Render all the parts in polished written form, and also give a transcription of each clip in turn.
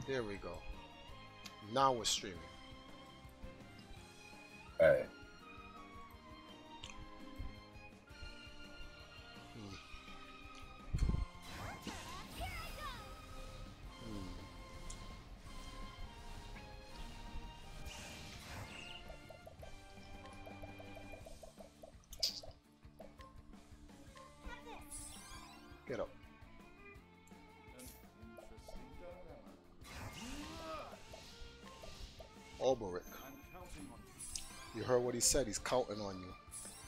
There we go. Now we're streaming. All right. Hmm. Hmm. Get up. Alberic. You heard what he said. He's counting on you.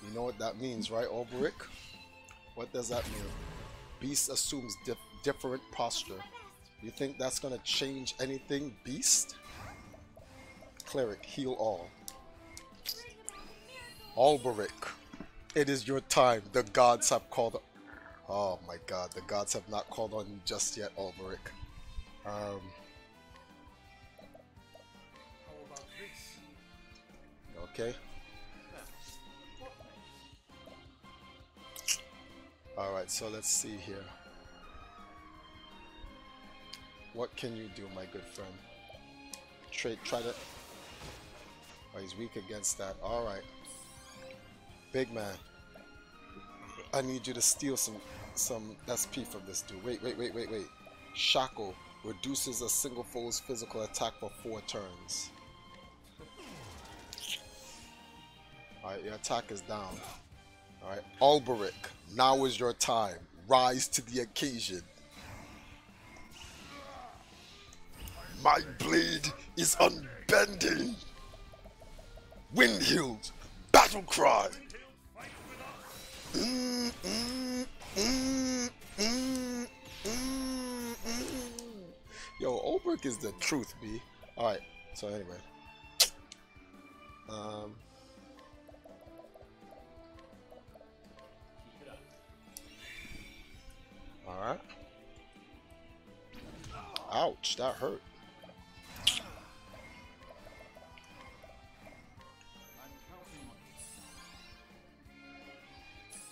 You know what that means, right, Alberic? What does that mean? Beast assumes different posture. You think that's gonna change anything, Beast? Cleric, heal all. Alberic, it is your time. The gods have called. Oh my God, the gods have not called on you just yet, Alberic. Um. Okay. All right. So let's see here. What can you do, my good friend? Try to. Oh, he's weak against that. All right. Big man. I need you to steal some SP from this dude. Wait. Shackle reduces a single foe's physical attack for 4 turns. Alright, your attack is down. Alright, Alberic, now is your time. Rise to the occasion. My blade is unbending. Windhild, battle cry. Yo, Alberic is the truth, B. Alright, so anyway. Alright. Ouch, that hurt.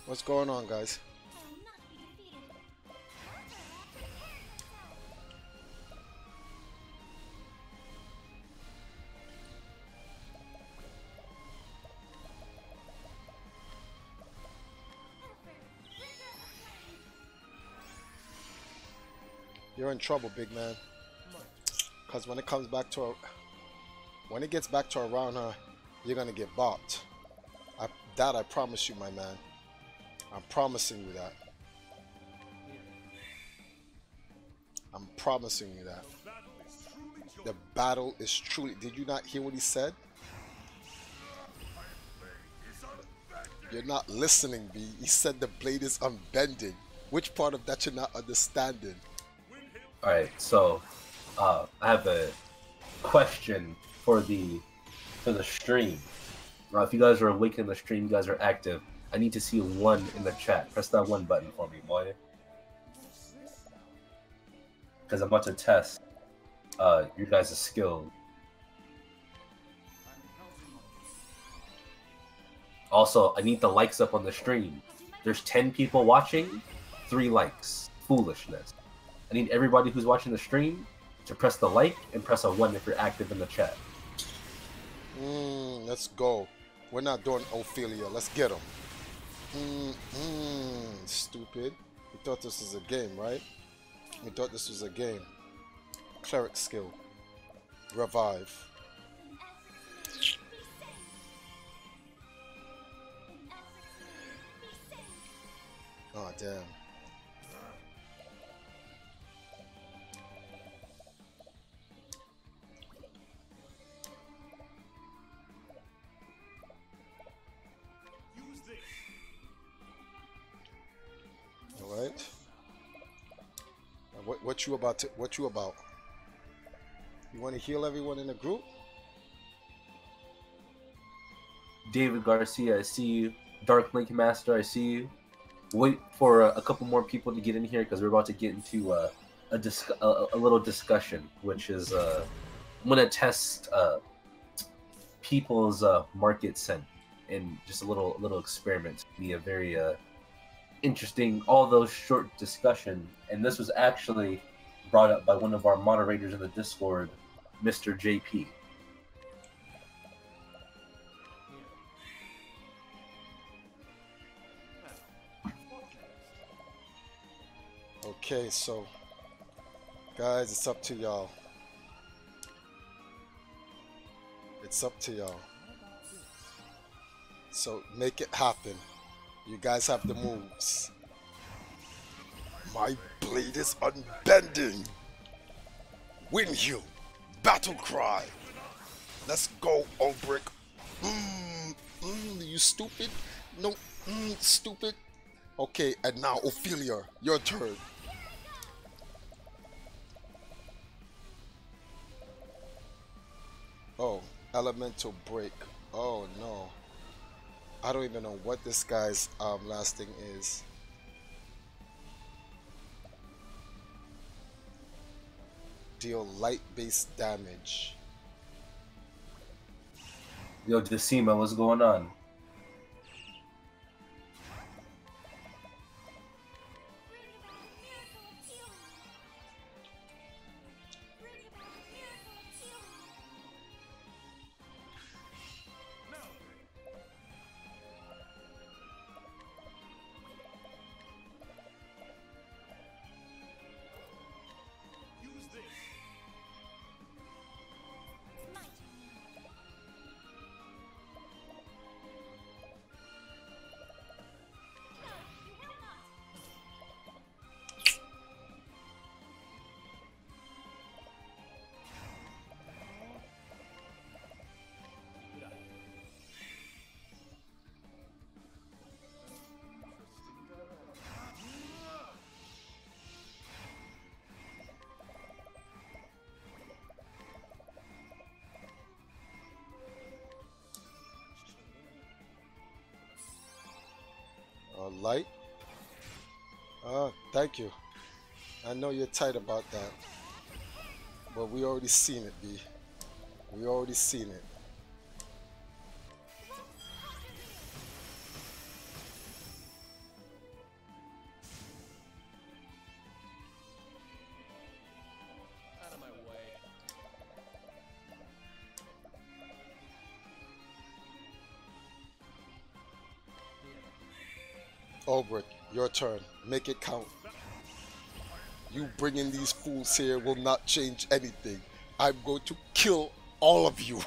What's going on, guys? You're in trouble, big man. Cause when it comes back to when it gets back to around her, you're gonna get bopped. I promise you, my man. I'm promising you that. I'm promising you that. The battle is truly. Did you not hear what he said? You're not listening, B. He said the blade is unbending. Which part of that you're not understanding? Alright, so I have a question for the stream. Now, if you guys are awake in the stream, you guys are active. I need to see 1 in the chat. Press that 1 button for me, boy. Because I'm about to test you guys' skill. Also, I need the likes up on the stream. There's 10 people watching, 3 likes. Foolishness. I need everybody who's watching the stream to press the like and press a 1 if you're active in the chat. Let's go. We're not doing Ophelia. Let's get him. Stupid. We thought this was a game, right? We thought this was a game. Cleric skill. Revive. Oh, damn. All right. What you about to? What you about? You want to heal everyone in the group? David Garcia, I see you. Dark Link Master, I see you. Wait for a couple more people to get in here because we're about to get into a little discussion, which is I'm gonna test people's market scent and just a little experiment. Be a very interesting, all those short discussion. And this was actually brought up by one of our moderators in the Discord, Mr. JP. Okay, so guys, it's up to y'all. It's up to y'all. So make it happen. You guys have the moves. My blade is unbending. Wind Hill. Battle cry. Let's go, Ulbrich. You stupid? No, stupid. Okay, and now Ophelia, your turn. Oh, elemental break. Oh no. I don't even know what this guy's last thing is. Deal light-based damage. Yo, Decima, what's going on? Light? Thank you. I know you're tight about that. But we already seen it, B. We already seen it. Out of my way. Ulbrich, your turn. Make it count. You bringing these fools here will not change anything. I'm going to kill all of you.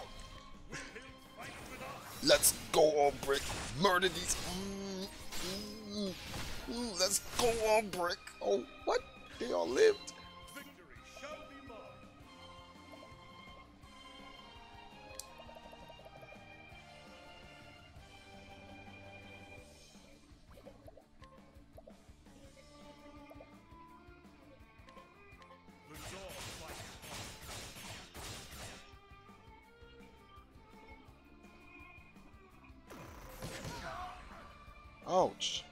Let's go, Ulbrich. Murder these. Let's go, Ulbrich. Oh, what? They all lived. Ouch.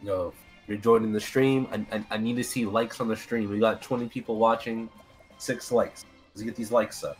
Yo, you're joining the stream. I need to see likes on the stream. We got 20 people watching, 6 likes. Let's get these likes up.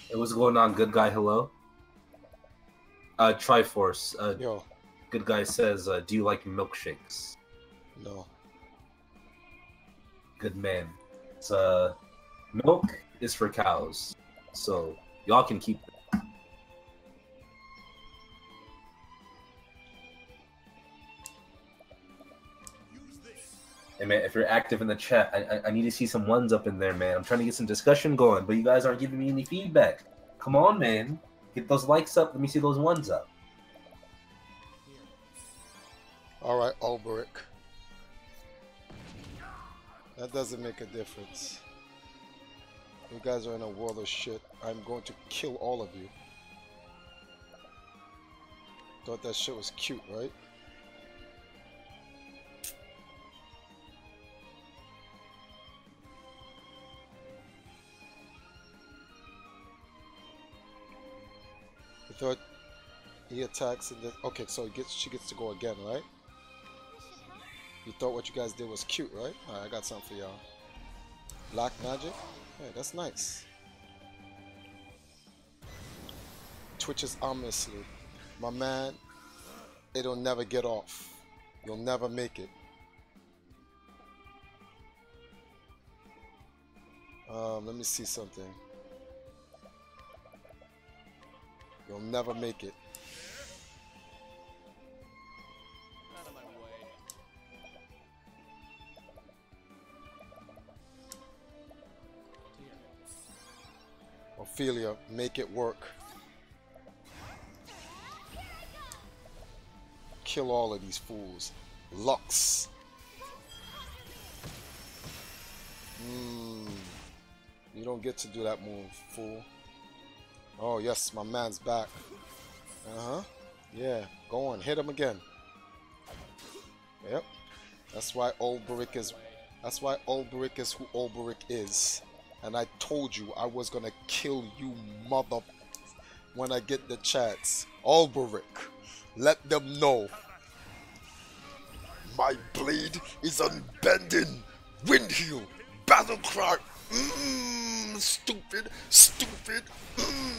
Hey, what's going on, good guy? Hello. Triforce. Yo, Good guy says, do you like milkshakes? no. Good man. It's milk is for cows, so y'all can keep it. Hey man, if you're active in the chat, I need to see some ones up in there, man. I'm trying to get some discussion going, but you guys aren't giving me any feedback. Come on, man. Get those likes up. Let me see those ones up. All right, Ulbrich. That doesn't make a difference. You guys are in a world of shit. I'm going to kill all of you. Thought that shit was cute, right? You thought he attacks and then, okay, so she gets to go again, right? You thought what you guys did was cute, right? Alright, I got something for y'all. Black magic? Hey, that's nice. Twitches ominously. My man, it'll never get off. You'll never make it. Let me see something. You'll never make it. Out of my way. Ophelia, make it work. Kill all of these fools. Lux. You don't get to do that move, fool. Oh yes, my man's back. Yeah, go on, hit him again. Yep. That's why Ulbrich is who Ulbrich is. And I told you I was gonna kill you, mother, when I get the chance. Ulbrich, let them know. My blade is unbending. Wind heal, battle cry. Stupid, stupid.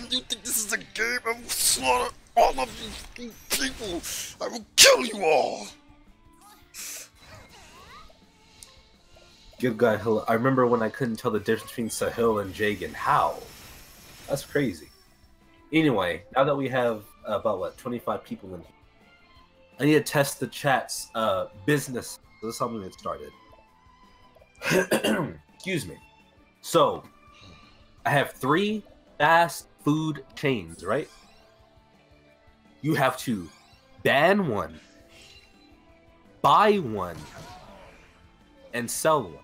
You think this is a game? I will slaughter all of you people. I will kill you all. Good guy, I remember when I couldn't tell the difference between Sahil and Jagan. How? That's crazy. Anyway, now that we have about, what, 25 people in here, I need to test the chat's business. So this is how I'm going to get started. Excuse me. So, I have 3 fast food chains, right? You have to ban one, buy one, and sell one.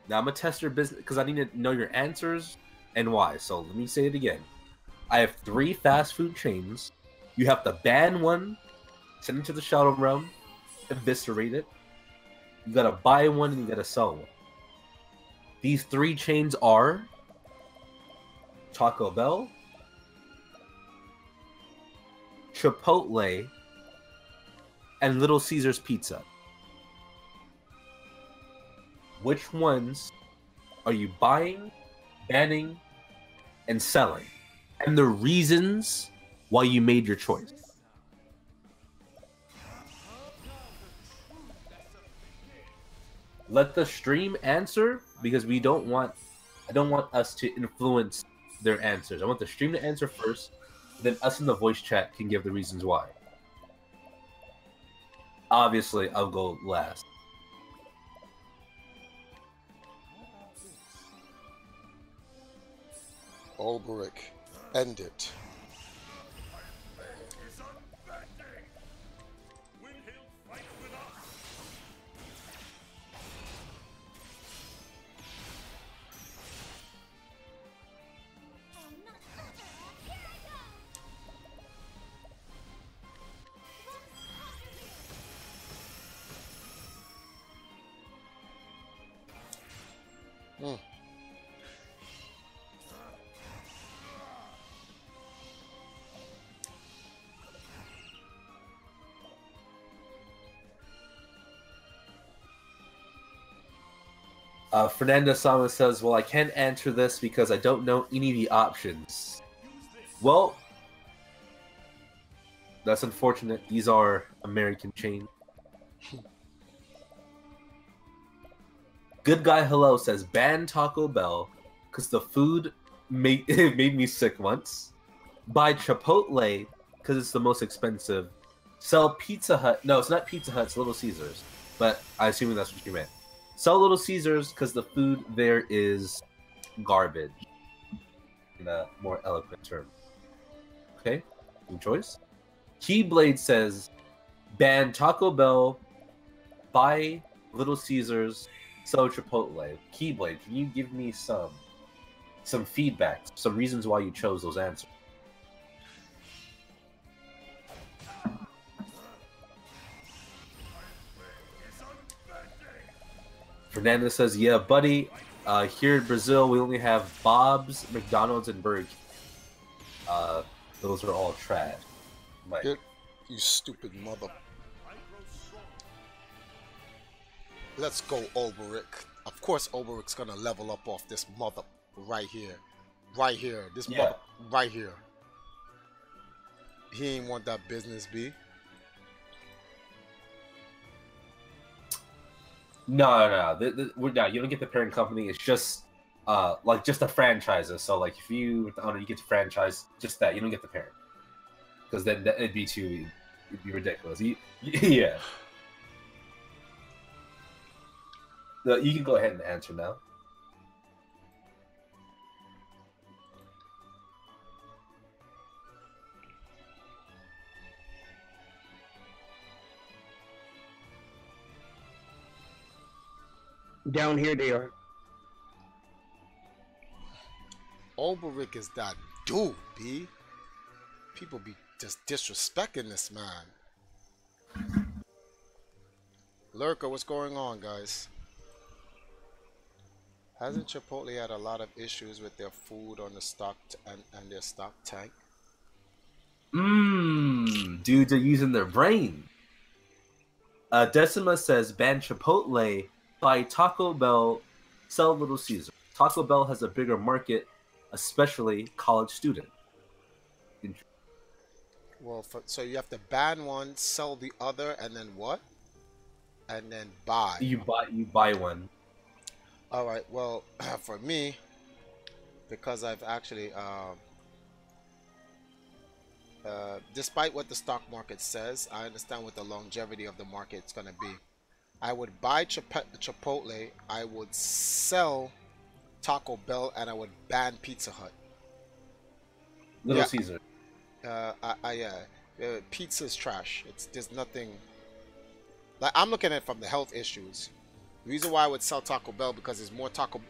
Now I'm gonna test your business because I need to know your answers and why. So let me say it again. I have 3 fast food chains. You have to ban one, send it to the Shadow Realm, eviscerate it. You gotta buy one and you gotta sell one. These 3 chains are Taco Bell, Chipotle, and Little Caesars Pizza. Which ones are you buying, banning, and selling? And the reasons why you made your choice. Let the stream answer, because I don't want us to influence their answers. I want the stream to answer first, then us in the voice chat can give the reasons why. Obviously, I'll go last. Ulbrich, end it. Fernando Sama says, well, I can't answer this because I don't know any of the options. Well, that's unfortunate. These are American chains. Good Guy Hello says, ban Taco Bell because the food made me sick once. Buy Chipotle because it's the most expensive. Sell Pizza Hut. No, it's not Pizza Hut, it's Little Caesars. But I assume that's what you meant. Sell Little Caesars because the food there is garbage in a more eloquent term. Okay, good choice. Keyblade says ban Taco Bell, buy Little Caesars, sell Chipotle. Keyblade, can you give me some feedback, some reasons why you chose those answers? Fernandez says, yeah, buddy, here in Brazil, we only have Bob's, McDonald's, and Burger King. Those are all trash. Mike. You stupid mother. Let's go, Oberick. Of course, Oberick's gonna level up off this mother right here. Right here. This mother right here. He ain't want that business, B. No. No, you don't get the parent company. It's just like just the franchises. So like if you you get the franchise, just that. You don't get the parent, because then it'd be ridiculous. Yeah. You can go ahead and answer now. Down here they are. Oberick is that dude, B. People be just disrespecting this man. Lurker, what's going on, guys? Hasn't Chipotle had a lot of issues with their food on the stock and their stock tank? Dudes are using their brain. Decima says ban Chipotle, buy Taco Bell, sell Little Caesar. Taco Bell has a bigger market, especially college student. Well, so you have to ban one, sell the other, and then what? And then buy. You buy one. All right. Well, for me, because I've actually, despite what the stock market says, I understand what the longevity of the market is going to be. I would buy Chipotle, I would sell Taco Bell, and I would ban Pizza Hut. Little Caesar. Pizza's trash. There's nothing. Like, I'm looking at it from the health issues. The reason why I would sell Taco Bell, because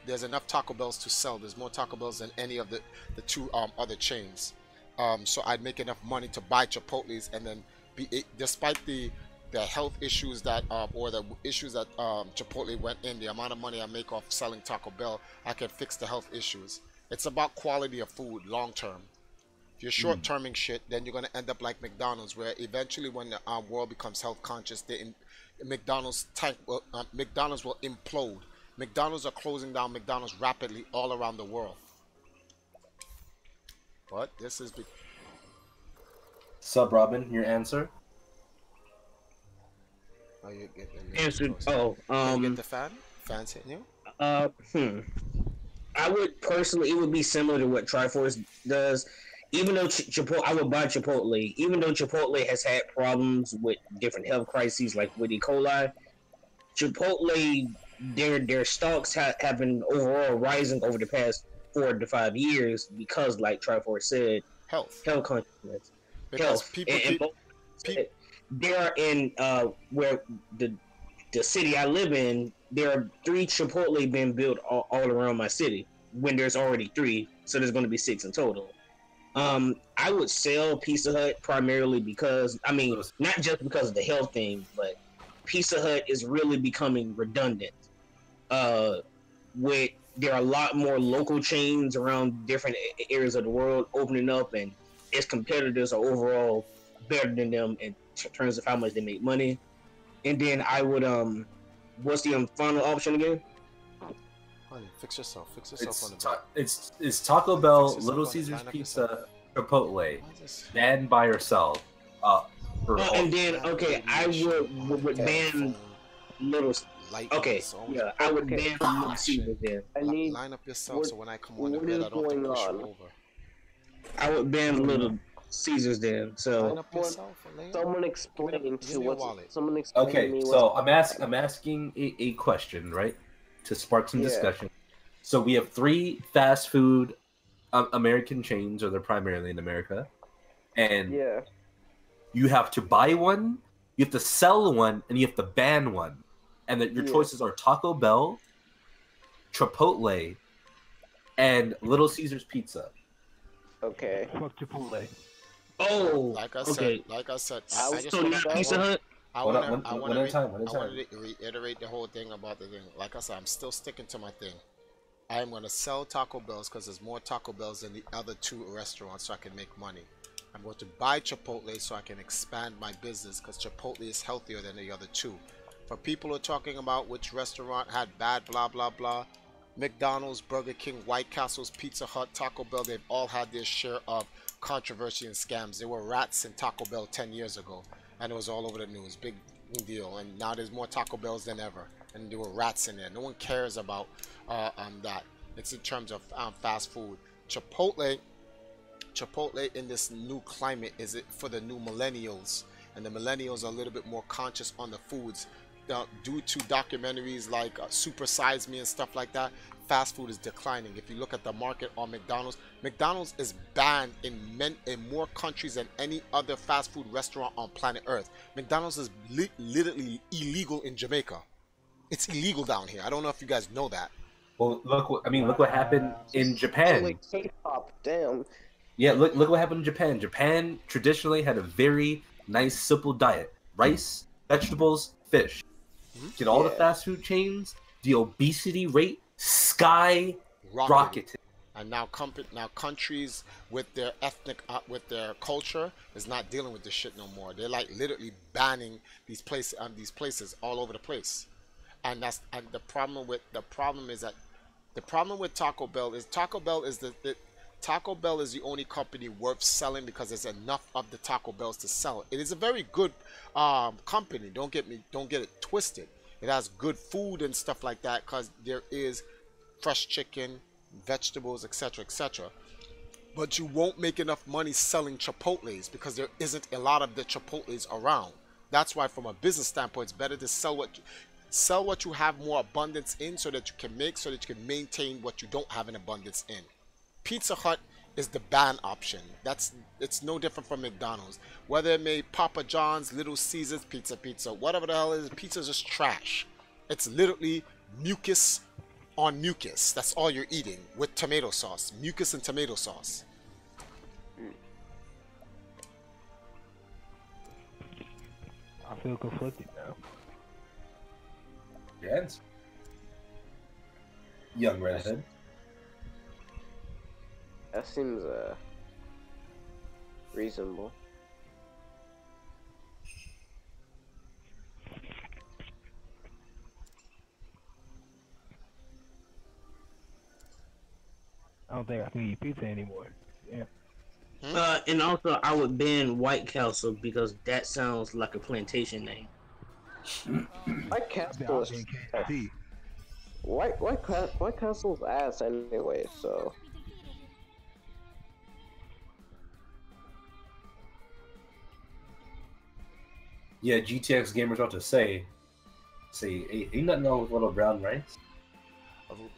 there's enough Taco Bells to sell. There's more Taco Bells than any of the two other chains. So I'd make enough money to buy Chipotle's, and then despite the health issues that or the issues that Chipotle went in, the amount of money I make off selling Taco Bell, I can fix the health issues. It's about quality of food long term. If you're short-terming shit, then you're gonna end up like McDonald's, where eventually when the world becomes health conscious, McDonald's will implode. McDonald's are closing down McDonald's rapidly all around the world. But this is big. Sub Robin, your answer? Oh, you get Answered. you get the fans hitting you. I would personally, it would be similar to what Triforce does. Even though Chipotle, I would buy Chipotle. Even though Chipotle has had problems with different health crises, like with E. coli, Chipotle, their stocks have been overall rising over the past 4 to 5 years because, like Triforce said, health consciousness. Because people they are in where the city I live in. There are 3 Chipotle being built all around my city. When there's already 3, so there's going to be 6 in total. I would sell Pizza Hut primarily because, I mean, not just because of the health thing, but Pizza Hut is really becoming redundant. There are a lot more local chains around different areas of the world opening up, and its competitors are overall better than them in terms of how much they make money. And then I would, what's the final option again? Honey, fix yourself on the It's Taco Bell, Little Caesars Pizza, Chipotle, then buy or sell. And then I would ban Little. Okay, yeah, I would ban Little Caesars then. Line up yourself so when I come on the bed, I don't have to push you over. I would ban Little Caesars then. So someone explain to what. Someone explain to me. So I'm asking a question, right, to spark some discussion. So we have 3 fast food American chains, or they're primarily in America, and Yeah. you have to buy one, you have to sell one, and you have to ban one, and that your choices are Taco Bell, Chipotle, and Little Caesars Pizza. Okay. Fuck Chipotle. Oh, Like I okay. said, I I just So want not Pizza Hut. I One want at a time. to reiterate the whole thing about the thing. Like I said, I'm still sticking to my thing. I'm going to sell Taco Bells because there's more Taco Bells than the other 2 restaurants, so I can make money. I'm going to buy Chipotle so I can expand my business because Chipotle is healthier than the other 2. For people who are talking about which restaurant had bad blah blah blah, McDonald's, Burger King, White Castle's, Pizza Hut, Taco Bell, they've all had their share of controversy and scams. There were rats in Taco Bell 10 years ago, and it was all over the news. Big deal. And now there's more Taco Bells than ever, and there were rats in there. No one cares about that. It's in terms of fast food. Chipotle in this new climate is it for the new millennials, and the millennials are a little bit more conscious on the foods. Due to documentaries like Super Size Me and stuff like that, fast food is declining. If you look at the market on McDonald's is banned in more countries than any other fast food restaurant on planet Earth. McDonald's is literally illegal in Jamaica. It's illegal down here. I don't know if you guys know that. Well, look what happened in Japan. Like K-pop, damn. Yeah, look what happened in Japan. Japan traditionally had a very nice, simple diet: rice, vegetables, fish. Get all the fast food chains, the obesity rate skyrocketed. And now countries with their with their culture is not dealing with this shit no more. They're like literally banning these places all over the place. And the problem is that the problem with Taco Bell is Taco Bell is the only company worth selling because there's enough of the Taco Bells to sell. It is a very good company. Don't get it twisted. It has good food and stuff like that because there is fresh chicken, vegetables, etc., etc. But you won't make enough money selling Chipotles because there isn't a lot of the Chipotles around. That's why, from a business standpoint, it's better to sell what you have more abundance in, so that you can maintain what you don't have an abundance in. Pizza Hut is the ban option. It's no different from McDonald's. Whether it may Papa John's, Little Caesars, Pizza, whatever the hell it is, pizza's just trash. It's literally mucus on mucus. That's all you're eating with tomato sauce. Mucus and tomato sauce. I feel conflicted now. Your answer. Young redhead. That seems reasonable. I don't think I can eat pizza anymore. Yeah. And also, I would ban White Castle because that sounds like a plantation name. White Castle is White Castle's ass anyway, so. Yeah, GTX gamers ought to say, ain't nothing wrong with little brown rice.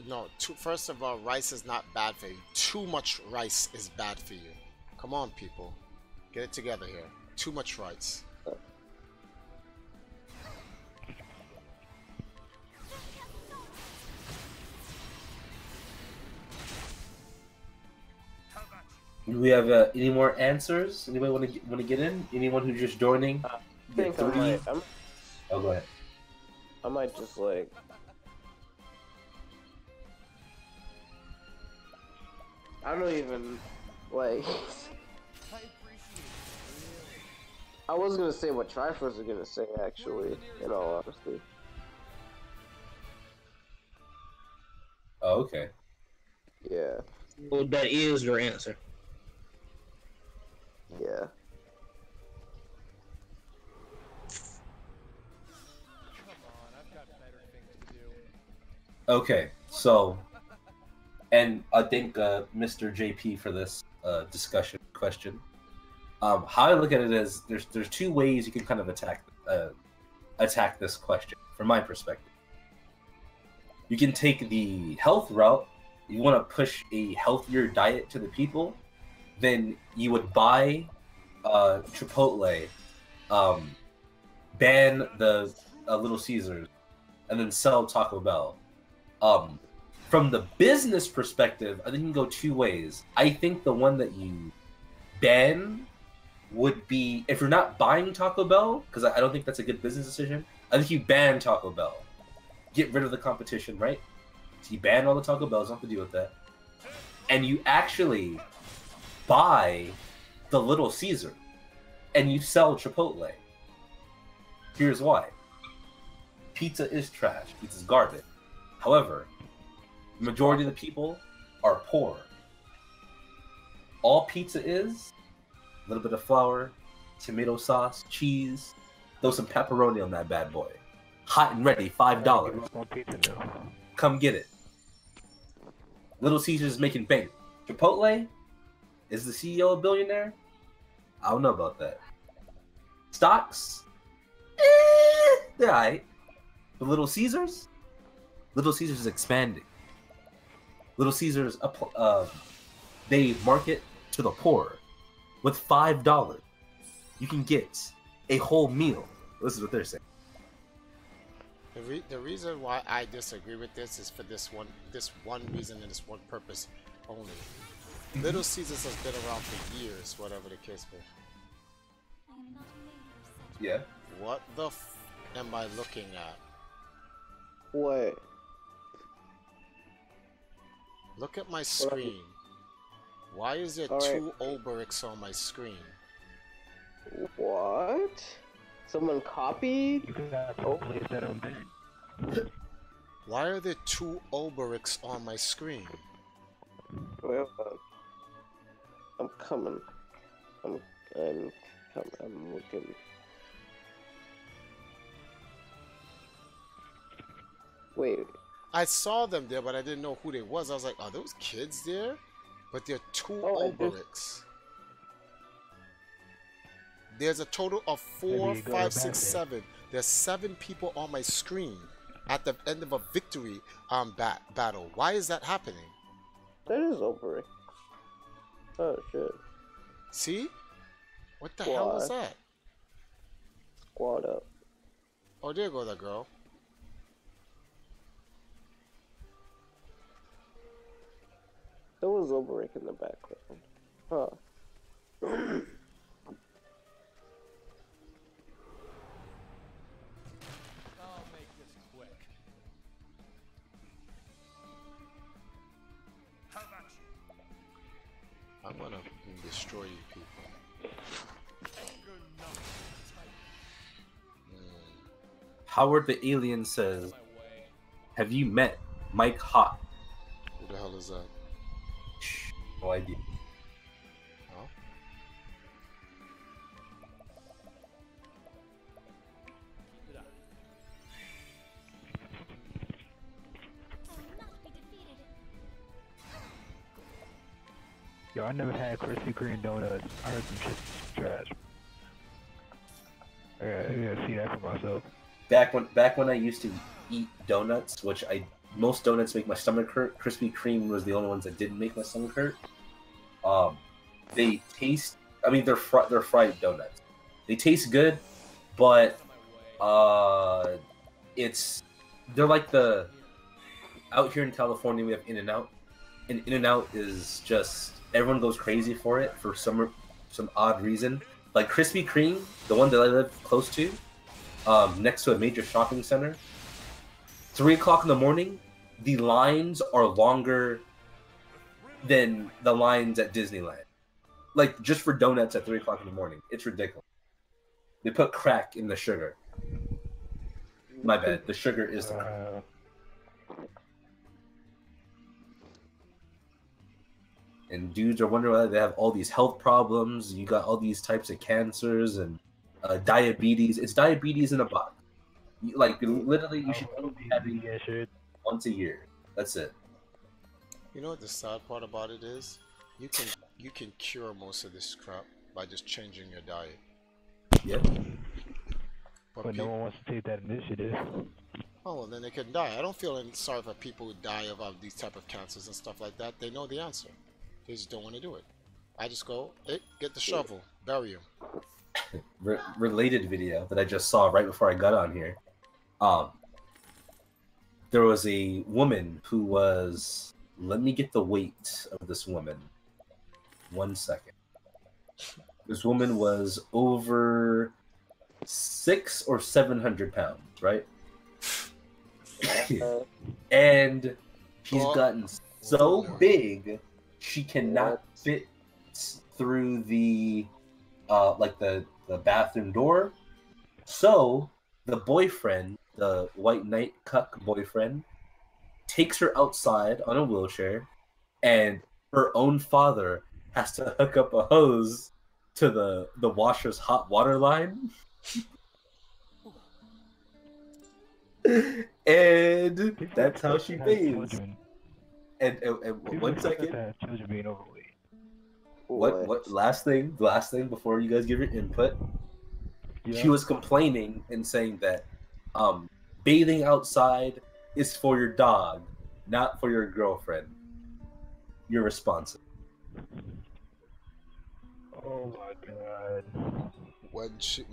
No, first of all, rice is not bad for you. Too much rice is bad for you. Come on, people. Get it together here. Too much rice. Do we have any more answers? Anybody want to get in? Anyone who's just joining? I think oh, go ahead. I might just like. I don't even like. I was gonna say what Triforce are gonna say actually, in all honesty. Oh, okay. Yeah. Well, that is your answer. Yeah. Okay, so, and I thank Mr. JP for this discussion question. How I look at it is there's 2 ways you can kind of attack this question from my perspective. You can take the health route you want to push a healthier diet to the people, then you would buy Chipotle, ban the Little Caesars, and then sell Taco Bell. From the business perspective, I think you can go two ways. I think the one that you ban would be, if you're not buying Taco Bell, because I don't think that's a good business decision, I think you ban Taco Bell. Get rid of the competition, right? So you ban all the Taco Bells, don't have to deal with that. And you actually buy the Little Caesar, and you sell Chipotle. Here's why. Pizza is trash. Pizza's garbage. However, the majority of the people are poor. All pizza is a little bit of flour, tomato sauce, cheese, throw some pepperoni on that bad boy. Hot and ready, $5. Come get it. Little Caesars is making bank. Chipotle? Is the CEO a billionaire? I don't know about that. Stocks? They're alright. But Little Caesars? Little Caesars is expanding. Little Caesars, they market to the poor. With $5, you can get a whole meal. This is what they're saying. The reason why I disagree with this is for this one reason and this one purpose only. Little Caesars has been around for years, whatever the case may be. Yeah. What the f am I looking at? What? Look at my screen. Why is there two Oberix on my screen? What? Someone copied? You gotta place that on there. Why are there two Oberix on my screen? Well, I'm coming. I'm coming. I'm looking. Wait. I saw them there, but I didn't know who they was. I was like, are those kids there? But there are two Oh, Oberix. There's a total of 4, 5, 6, 7. There's 7 people on my screen at the end of a victory battle. Why is that happening? That is over. Oh shit. See? What the hell was that? Squad up. Oh, there goes that girl. There was Oberek in the background. Huh. I'll make this quick. How about you? I'm gonna destroy you people. Howard the Alien says, have you met Mike Hott? Who the hell is that? No idea. Huh? Keep it up. Yo, I never had Krispy Kreme donuts. I heard some shit trash. I gotta see that for myself. Back when I used to eat donuts, which most donuts make my stomach hurt. Krispy Kreme was the only ones that didn't make my stomach hurt. They taste. I mean, they're fried donuts. They taste good, but they're like the out here in California we have In-N-Out, and In-N-Out is just everyone goes crazy for it for some odd reason. Like Krispy Kreme, the one that I live close to, next to a major shopping center. 3 o'clock in the morning, the lines are longer than the lines at Disneyland. Like, just for donuts at 3 o'clock in the morning. It's ridiculous. They put crack in the sugar. My bad. The sugar is the crack. And dudes are wondering why they have all these health problems. You got all these types of cancers and diabetes. It's diabetes in a box. Like, literally, you should only be having it once a year. That's it. You know what the sad part about it is? You can cure most of this crap by just changing your diet. Yeah. But no one wants to take that initiative. Oh, well, then they can die. I don't feel any sorry for people who die of these type of cancers and stuff like that. They know the answer. They just don't want to do it. I just go, hey, get the shovel, bury him. Related video that I just saw right before I got on here. There was a woman who was. Let me get the weight of this woman. 1 second. This woman was over 600 or 700 pounds, right? And she's gotten so big she cannot fit through the like the bathroom door. So the boyfriend, the white knight cuck boyfriend, takes her outside on a wheelchair, and her own father has to hook up a hose to the washer's hot water line. And that's how she bathes. And 1 second. Children being overweight. What last thing before you guys give your input. Yeah. She was complaining and saying that bathing outside is for your dog, not for your girlfriend. You're responsible. Oh my god.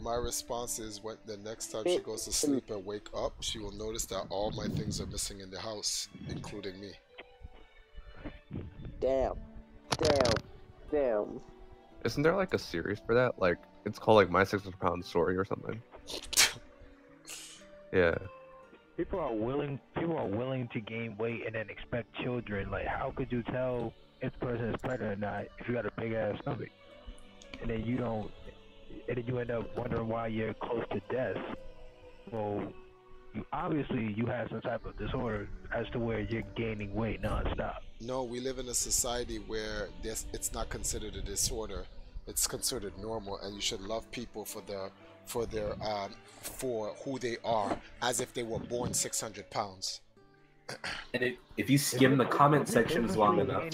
My response is when the next time she goes to sleep and wake up, she will notice that all my things are missing in the house, including me. Damn. Isn't there like a series for that? Like it's called like My 600 Pound Story or something. Yeah. People are willing to gain weight and then expect children. Like, how could you tell if the person is pregnant or not if you got a big ass stomach? And then you don't, and then you end up wondering why you're close to death. Well, obviously you have some type of disorder as to where you're gaining weight nonstop. No, we live in a society where it's not considered a disorder. It's considered normal, and you should love people for who they are, as if they were born 600 pounds. And if you skim the comment sections long enough,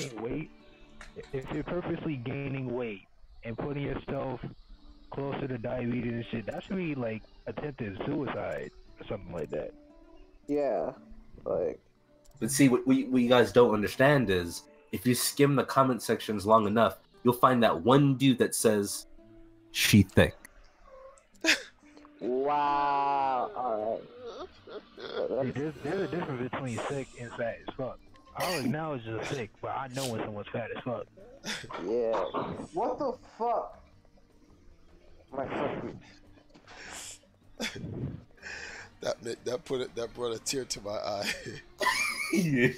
if you're purposely gaining weight and putting yourself closer to diabetes and shit, that should be like attempted suicide or something like that. Yeah, like. But see, what you guys don't understand is, if you skim the comment sections long enough, you'll find that one dude that says, "She thick." Wow. All right. There's a difference between sick and fat as fuck. I'll acknowledge you're sick, but I know when someone's fat as fuck. Yeah. What the fuck? My fucking. That brought a tear to my eye. Yeah.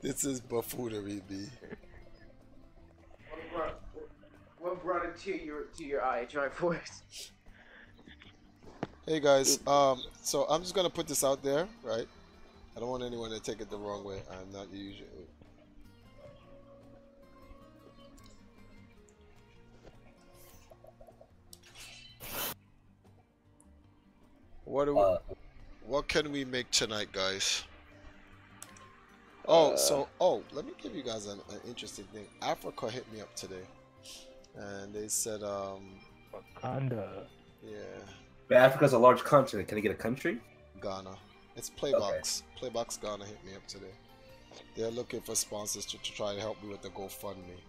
This is buffoonery, B. What brought a tear to your eye, Triforce? Hey guys, so I'm just gonna put this out there, right? I don't want anyone to take it the wrong way. I'm not usually. What can we make tonight, guys? Oh, let me give you guys an interesting thing. Africa hit me up today, and they said, Wakanda. yeah. But Africa's a large continent. Can I get a country? Ghana. It's Playbox. Okay. Playbox Ghana hit me up today. They're looking for sponsors to try to help me with the GoFundMe.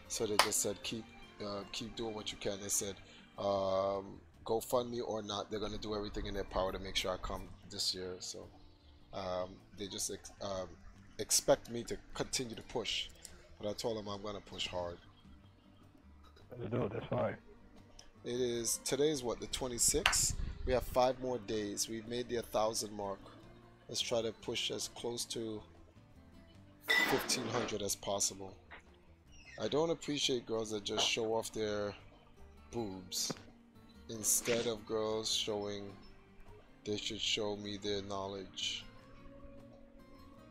So they just said keep doing what you can. They said GoFundMe or not, they're gonna do everything in their power to make sure I come this year. So they just expect me to continue to push. But I told them I'm gonna push hard. That's fine. Today's what, the 26th? We have 5 more days. We've made the 1,000 mark. Let's try to push as close to 1,500 as possible. I don't appreciate girls that just show off their boobs. Instead of girls showing, they should show me their knowledge.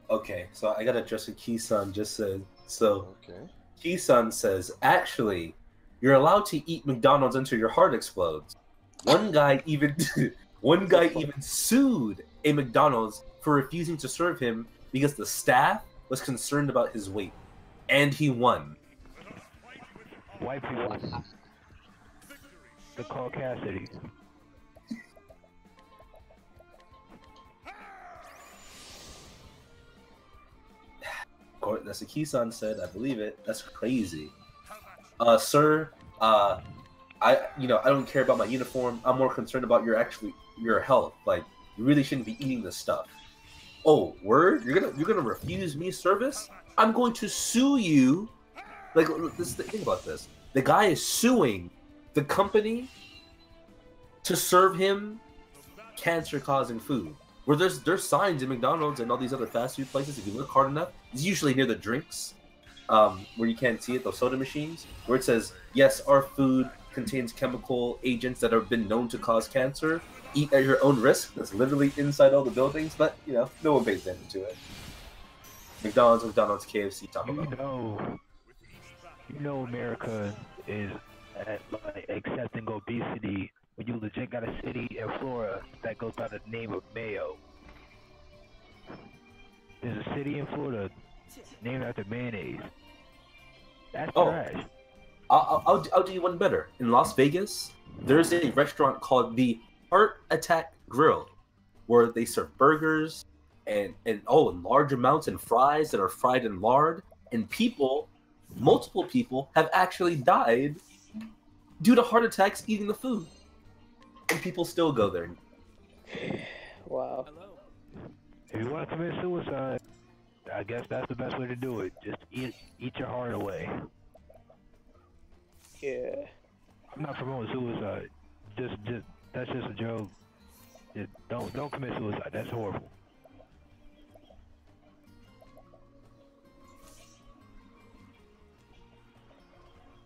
Okay, so I gotta address what Kisan just said. So, okay. Kisan says, actually, you're allowed to eat McDonald's until your heart explodes. One guy even sued a McDonald's for refusing to serve him because the staff was concerned about his weight, and he won. White people. The Caucasity. course, that's what Kisan said. I believe it. That's crazy. Sir, I don't care about my uniform. I'm more concerned about your health. Like, you really shouldn't be eating this stuff. Oh, word? You're gonna refuse me service? I'm going to sue you. Like, this is the thing about this. The guy is suing the company to serve him cancer-causing food. Where there's signs in McDonald's and all these other fast food places. If you look hard enough, it's usually near the drinks, where you can't see it. Those soda machines, where it says, "Yes, our food contains chemical agents that have been known to cause cancer. Eat at your own risk." That's literally inside all the buildings, but no one pays attention to it. McDonald's, KFC, Taco Bell. You know America is at, like, accepting obesity when you legit got a city in Florida that goes by the name of Mayo. There's a city in Florida named after mayonnaise. That's trash. I'll do you one better. In Las Vegas, there's a restaurant called the Heart Attack Grill, where they serve burgers and in large amounts and fries that are fried in lard, and multiple people have actually died due to heart attacks eating the food, and people still go there. Wow. If you want to commit suicide, I guess that's the best way to do it. Just eat your heart away. Yeah. I'm not promoting suicide. Just that's just a joke. Just don't commit suicide. That's horrible.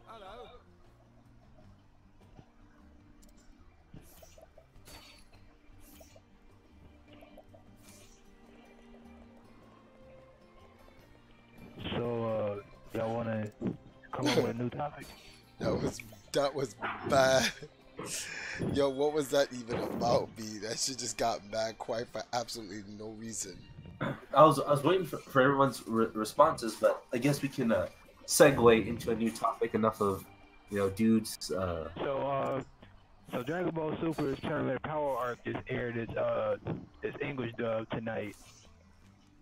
Hello. So, y'all wanna come up with a new topic? That was bad. Yo, what was that even about, B? That shit just got mad quiet for absolutely no reason. I was waiting for everyone's responses, but I guess we can segue into a new topic. Enough of dudes. So Dragon Ball Super's Tournament Power Arc just aired its English dub tonight.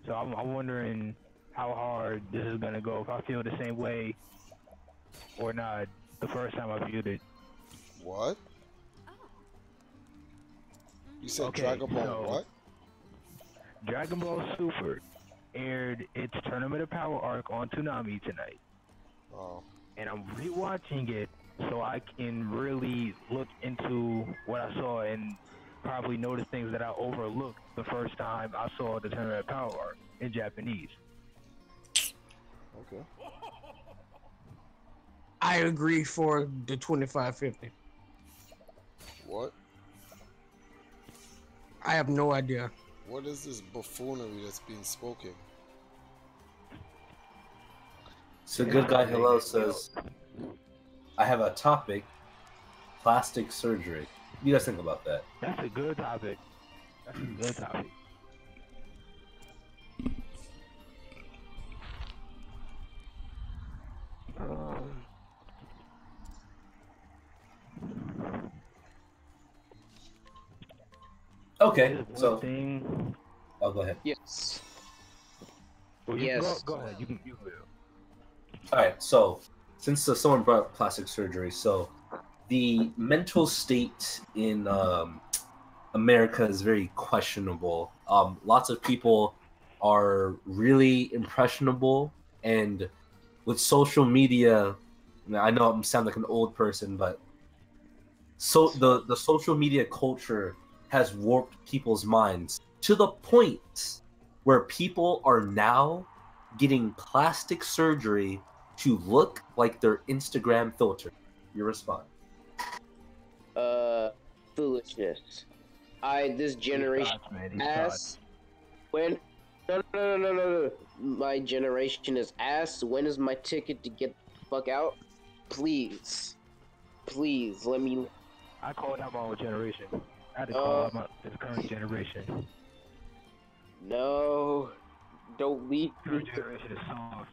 So I'm wondering how hard this is gonna go. If I feel the same way or not the first time I viewed it. What? You said Okay, Dragon Ball so what? Dragon Ball Super aired its Tournament of Power arc on Toonami tonight. Oh. And I'm rewatching it so I can really look into what I saw and probably notice things that I overlooked the first time I saw the Tournament of Power arc in Japanese. Okay. I agree for the 2550. What? I have no idea. What is this buffoonery that's being spoken? So good guy hello says, I have a topic: plastic surgery. What do you guys think about that? That's a good topic. That's a good topic. Okay, so thing. I'll go ahead. Yes. Well, Yes. Go ahead. You can. All right, so since someone brought up plastic surgery, so the mental state in America is very questionable. Lots of people are really impressionable, and with social media, I know I sound like an old person, but so the social media culture has warped people's minds to the point where people are now getting plastic surgery to look like their Instagram filter. Your response? Foolishness. This generation ass. When? No. My generation is ass. When is my ticket to get the fuck out? Please, let me. I call it out my own generation. I had to call out the current generation. No, don't leave. Current generation is soft.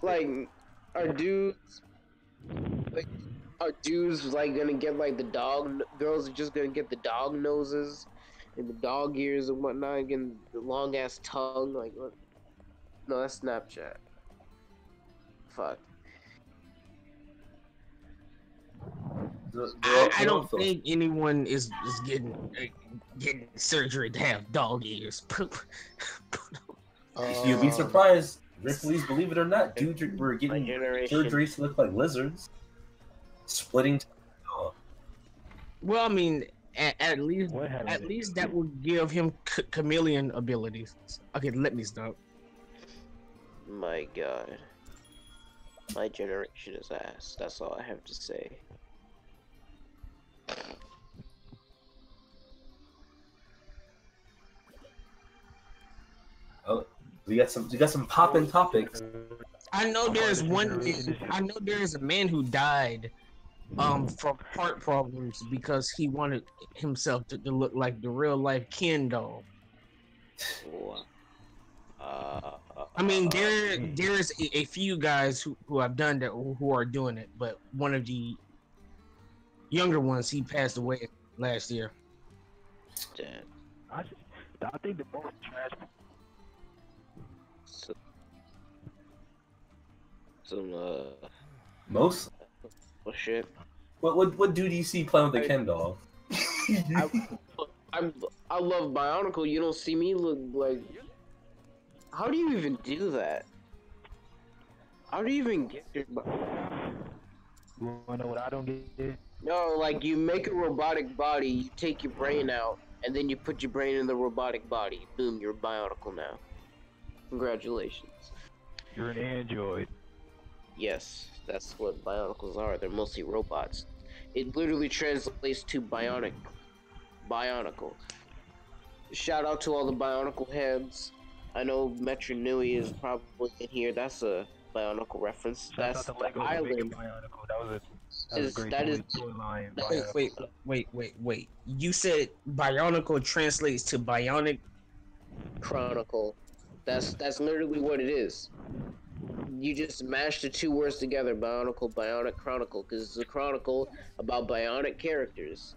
Like, are dudes like gonna get like the dog? Girls are just gonna get the dog noses and the dog ears and whatnot, and the long ass tongue. Like, what? No, that's Snapchat. Fuck. I don't think anyone is getting surgery to have dog ears. You'll be surprised. Ripley's, believe it or not, dudes were getting surgeries to look like lizards, splitting. Well, I mean, at least that will give him chameleon abilities. Okay, let me stop. My God, my generation is ass. That's all I have to say. Oh, we got some popping topics. I know there's one. I know there is a man who died from heart problems because he wanted himself to look like the real life Ken doll. I mean, there's a few guys who have done that who are doing it, but one of the younger ones, he passed away last year. Damn. I think the most trash. Some Most? well, shit. What dude do you see playing with the Ken doll? I love Bionicle. You don't see me look like. How do you even do that? How do you even get your? You wanna know what I don't get? No, like you make a robotic body, you take your brain out, and then you put your brain in the robotic body. Boom, you're Bionicle now. Congratulations. You're an android. Yes, that's what Bionicles are. They're mostly robots. It literally translates to bionic. Bionicle. Shout out to all the Bionicle heads. I know Metro Nui is probably in here. That's a Bionicle reference. That's the island. That was a great storyline. Wait. You said Bionicle translates to Bionic Chronicle. That's literally what it is. You just mash the two words together, Bionicle, Bionic Chronicle, because it's a chronicle about bionic characters.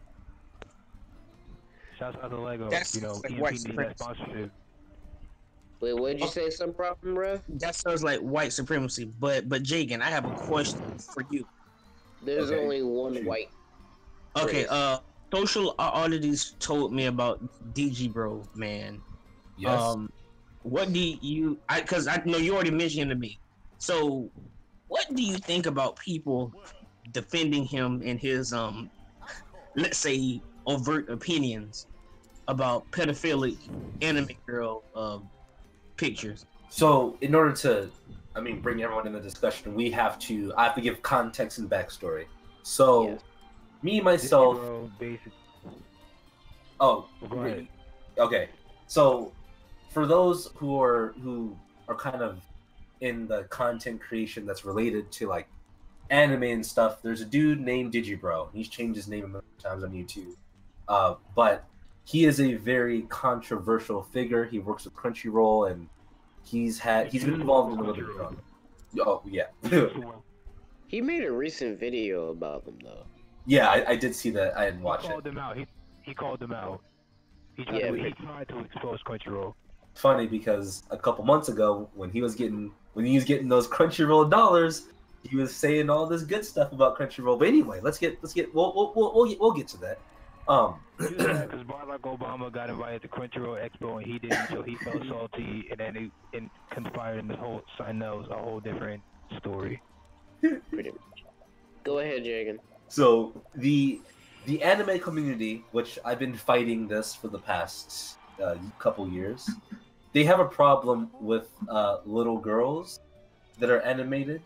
Shouts out to Lego. That's you know, like EMP white needs supremacy. that sponsorship. Wait, what did you say? Some problem, bruh? That sounds like white supremacy. But Jagan, I have a question for you. There's only one white. Okay, social oddities told me about DG Bro, man. Yes. What do you? Because I know you already mentioned him to me. So, what do you think about people defending him in his let's say overt opinions about pedophilic anime girl pictures? So, in order to, bring everyone in the discussion, I have to give context and backstory. So, me myself. Oh, go ahead. Okay. So, for those who are kind of in the content creation that's related to like anime and stuff, there's a dude named Digibro. He's changed his name a million times on YouTube. But he is a very controversial figure. He works with Crunchyroll and he's been involved in a little bit. Oh yeah. He made a recent video about them though. Yeah, I did see that. I didn't watch it. He called them out. He called them out. He tried to expose Crunchyroll. Funny because a couple months ago when he was getting those Crunchyroll dollars, he was saying all this good stuff about Crunchyroll. But anyway, we'll get to that. Because Barack Obama got invited to Crunchyroll Expo and he didn't, so he felt salty, and then it conspired in the whole. So I know it's a whole different story. Go ahead, Jagan. So the anime community, which I've been fighting this for the past couple years, they have a problem with little girls that are animated.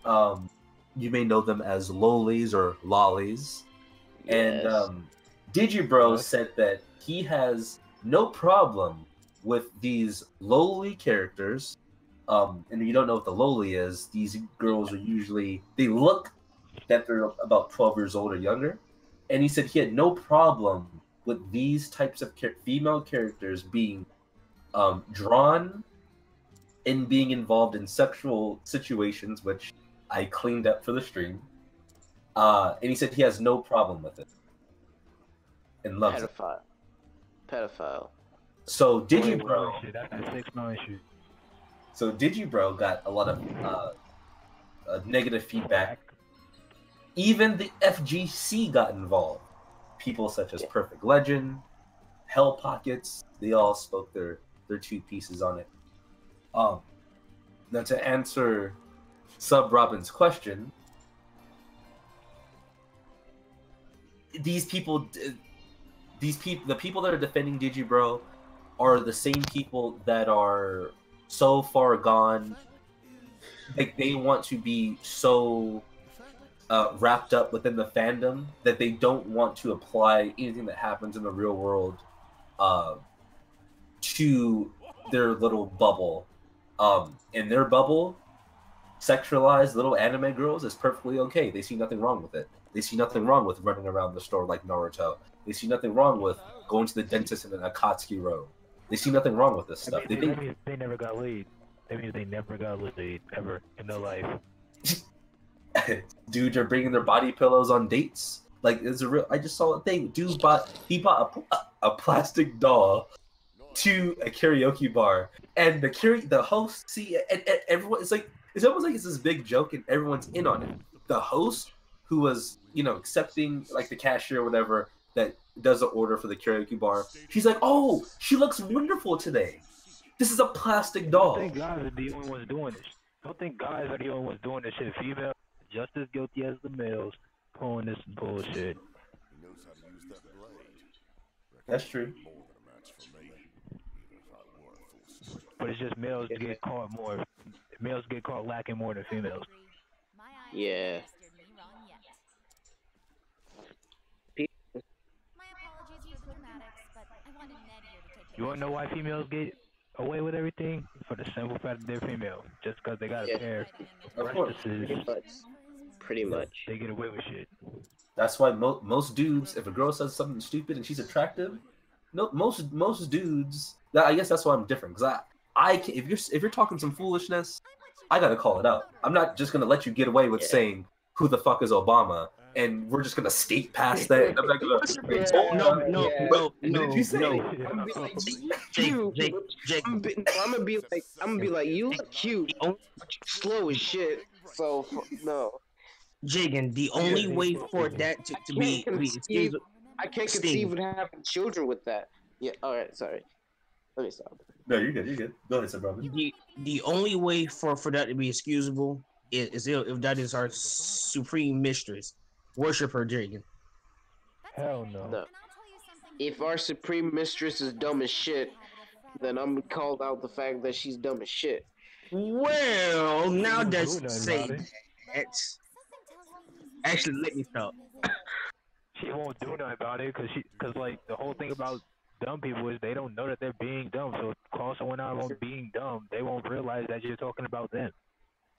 You may know them as lolis or lollies. Yes. And Digibro said that he has no problem with these lowly characters. And if you don't know what the lowly is, these girls are usually, they look that they're about 12 years old or younger. And he said he had no problem with these types of female characters being drawn and being involved in sexual situations, which I cleaned up for the stream. And he said he has no problem with it and loves it. pedophile. So Wait, Digibro, shit, that's a 6 month issue. so Digibro got a lot of negative feedback. Even the FGC got involved. People such as Perfect Legend, Hell Pockets, they all spoke their two pieces on it. Now to answer Sub Robin's question, the people that are defending Digibro are the same people that are so far gone, like they want to be so wrapped up within the fandom that they don't want to apply anything that happens in the real world to their little bubble. In their bubble, sexualized little anime girls is perfectly okay. They see nothing wrong with it. They see nothing wrong with running around the store like Naruto. They see nothing wrong with going to the dentist in an Akatsuki robe. They see nothing wrong with this stuff. That means they never got laid. That means they never got laid ever in their life. Dudes are bringing their body pillows on dates. Like it's a real. I just saw a thing. Dude bought a plastic doll to a karaoke bar, and the host and everyone. It's like it's almost like it's this big joke, and everyone's in on it. The host, who was accepting like the cashier or whatever that does the order for the karaoke bar, she's like, "Oh, she looks wonderful today. This is a plastic doll." I think guys are the only ones doing this. I don't think guys are the only ones doing this shit. Females just as guilty as the males pulling this bullshit. That's true. But it's just males get caught more. Males get caught lacking more than females. Yeah. You wanna know why females get away with everything? For the simple fact that they're female. Just because they got a pair of breastises, Pretty much. they get away with shit. That's why most dudes, if a girl says something stupid and she's attractive, no, most dudes. I guess that's why I'm different. Because if you're talking some foolishness, I gotta call it out. I'm not just gonna let you get away with saying who the fuck is Obama, and we're just gonna skate past that. I'm not gonna. No. Did you say? Jake. I'm gonna be like, you look cute, but you slow as shit. So no. Jagan, the only way for that to be excused. I can't conceive of having children with that. Yeah. All right. Sorry. Let me stop. No, you're good. You're good. Go ahead, Sir Robin. The only way for that to be excusable is if that is our supreme mistress. Worship her, Jagan. Hell no. No. If our supreme mistress is dumb as shit, then I'm called out the fact that she's dumb as shit. Well, now that's Do nothing say about it. that's actually let me stop. She won't do nothing about it because like the whole thing about dumb people is they don't know that they're being dumb. So call someone out on being dumb, they won't realize that you're talking about them.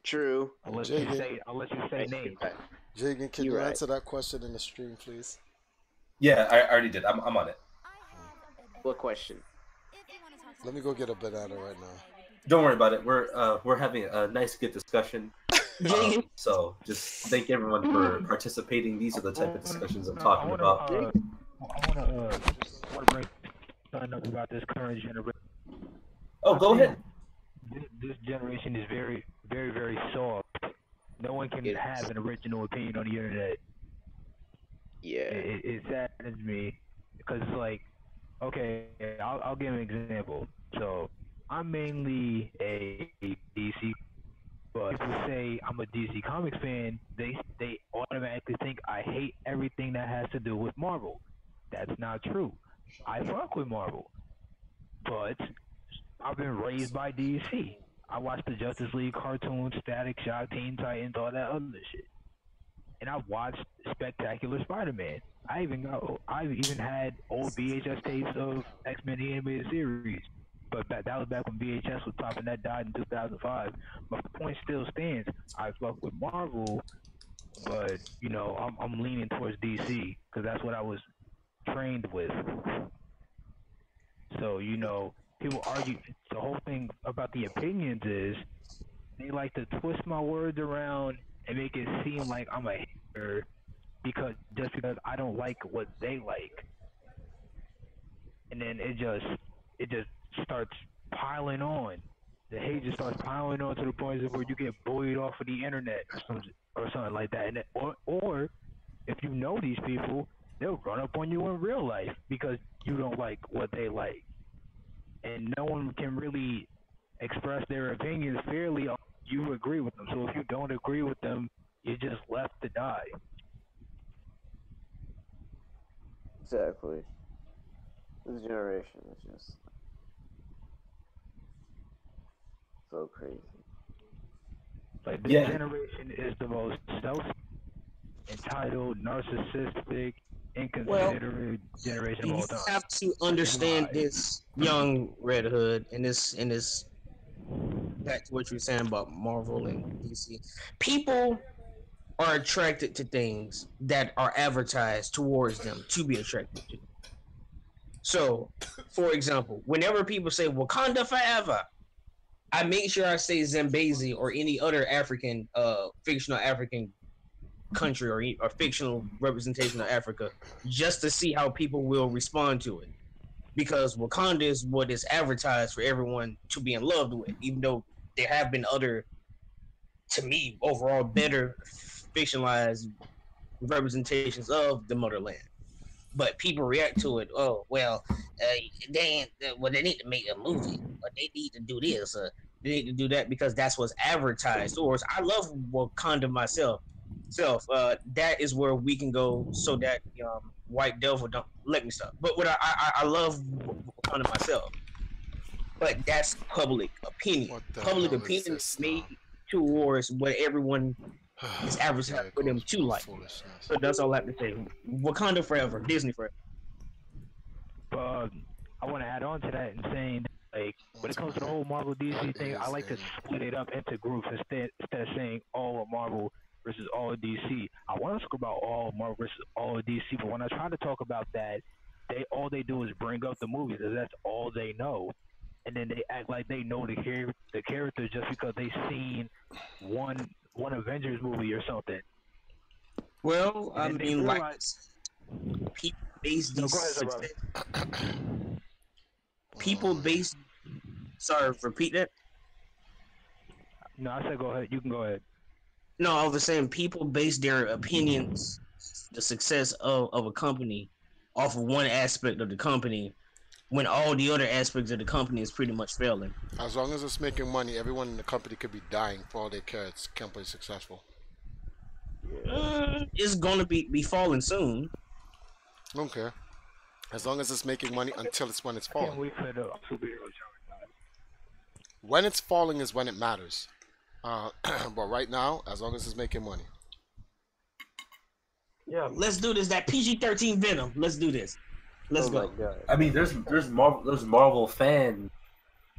True. Unless you say names. Jagan, can You're you right. answer that question in the stream, please? Yeah, I already did. I'm on it. What question? Let me go get a banana right now. Don't worry about it. We're having a nice, good discussion. So just thank everyone for participating. These are the type of discussions I'm talking about. I wanna bring something up about this current generation. Oh, go ahead. This generation is very, very, very soft. No one can have an original opinion on the internet. Yeah. It saddens me because it's like, okay, I'll give an example. So I'm mainly a DC, but people say I'm a DC Comics fan, they automatically think I hate everything that has to do with Marvel. That's not true. I fuck with Marvel, but I've been raised by DC. I watched the Justice League cartoons, Static Shock, Teen Titans, all that other shit. And I watched Spectacular Spider-Man. I've even had old VHS tapes of X-Men the Animated Series. But that was back when VHS was popping. That died in 2005. But the point still stands. I fuck with Marvel, but I'm leaning towards DC because that's what I was trained with. So people argue. The whole thing about the opinions is they like to twist my words around and make it seem like I'm a hater because I don't like what they like. and then it just starts piling on. The hate just starts piling on to the point where you get bullied off of the internet or something like that. And then, or if you know these people, they'll run up on you in real life because you don't like what they like, and no one can really express their opinions fairly. You agree with them. So if you don't agree with them, you're just left to die. Exactly. This generation is just so crazy. Like, this generation is the most entitled, narcissistic, inconsiderate generation of all time. You have to understand this, young Red Hood, and this back to what you were saying about Marvel and DC. People are attracted to things that are advertised towards them to be attracted to. So, for example, whenever people say Wakanda forever, I make sure I say Zambezi or any other African, fictional African country or fictional representation of Africa, just to see how people will respond to it. Because Wakanda is what is advertised for everyone to be in love with, even though there have been other, to me, overall better fictionalized representations of the motherland. But people react to it. Oh well, they need to make a movie, or they need to do this, or they need to do that because that's what's advertised. Or I love Wakanda myself. That is where we can go, so that White Devil don't let me stop. But what I love Wakanda myself. But that's public opinion. Public opinion is made towards what everyone is advertised for them to like. So that's all I have to say. Wakanda forever, Disney forever. I want to add on to that and saying, like, when it comes to the whole Marvel DC thing, I like to split it up into groups instead of saying all of Marvel versus all of DC. I want to talk about all of Marvel versus all of DC, but when I try to talk about that, all they do is bring up the movies, because that's all they know. And then they act like they know the characters just because they've seen one Avengers movie or something. Well, I mean, like, people base these people base. Sorry, repeat that. No, I said go ahead. You can go ahead. No, I was saying people base their opinions, the success of a company, off of one aspect of the company, when all the other aspects of the company is pretty much failing. As long as it's making money, everyone in the company could be dying for all they care. It's company successful. It's gonna be falling soon. I don't care. As long as it's making money until it's when it's falling. Can't wait for the superhero show. When it's falling is when it matters. But right now, as long as it's making money. Yeah, let's do this. That PG-13 Venom. Let's do this. Let's go. I mean, there's Marvel fans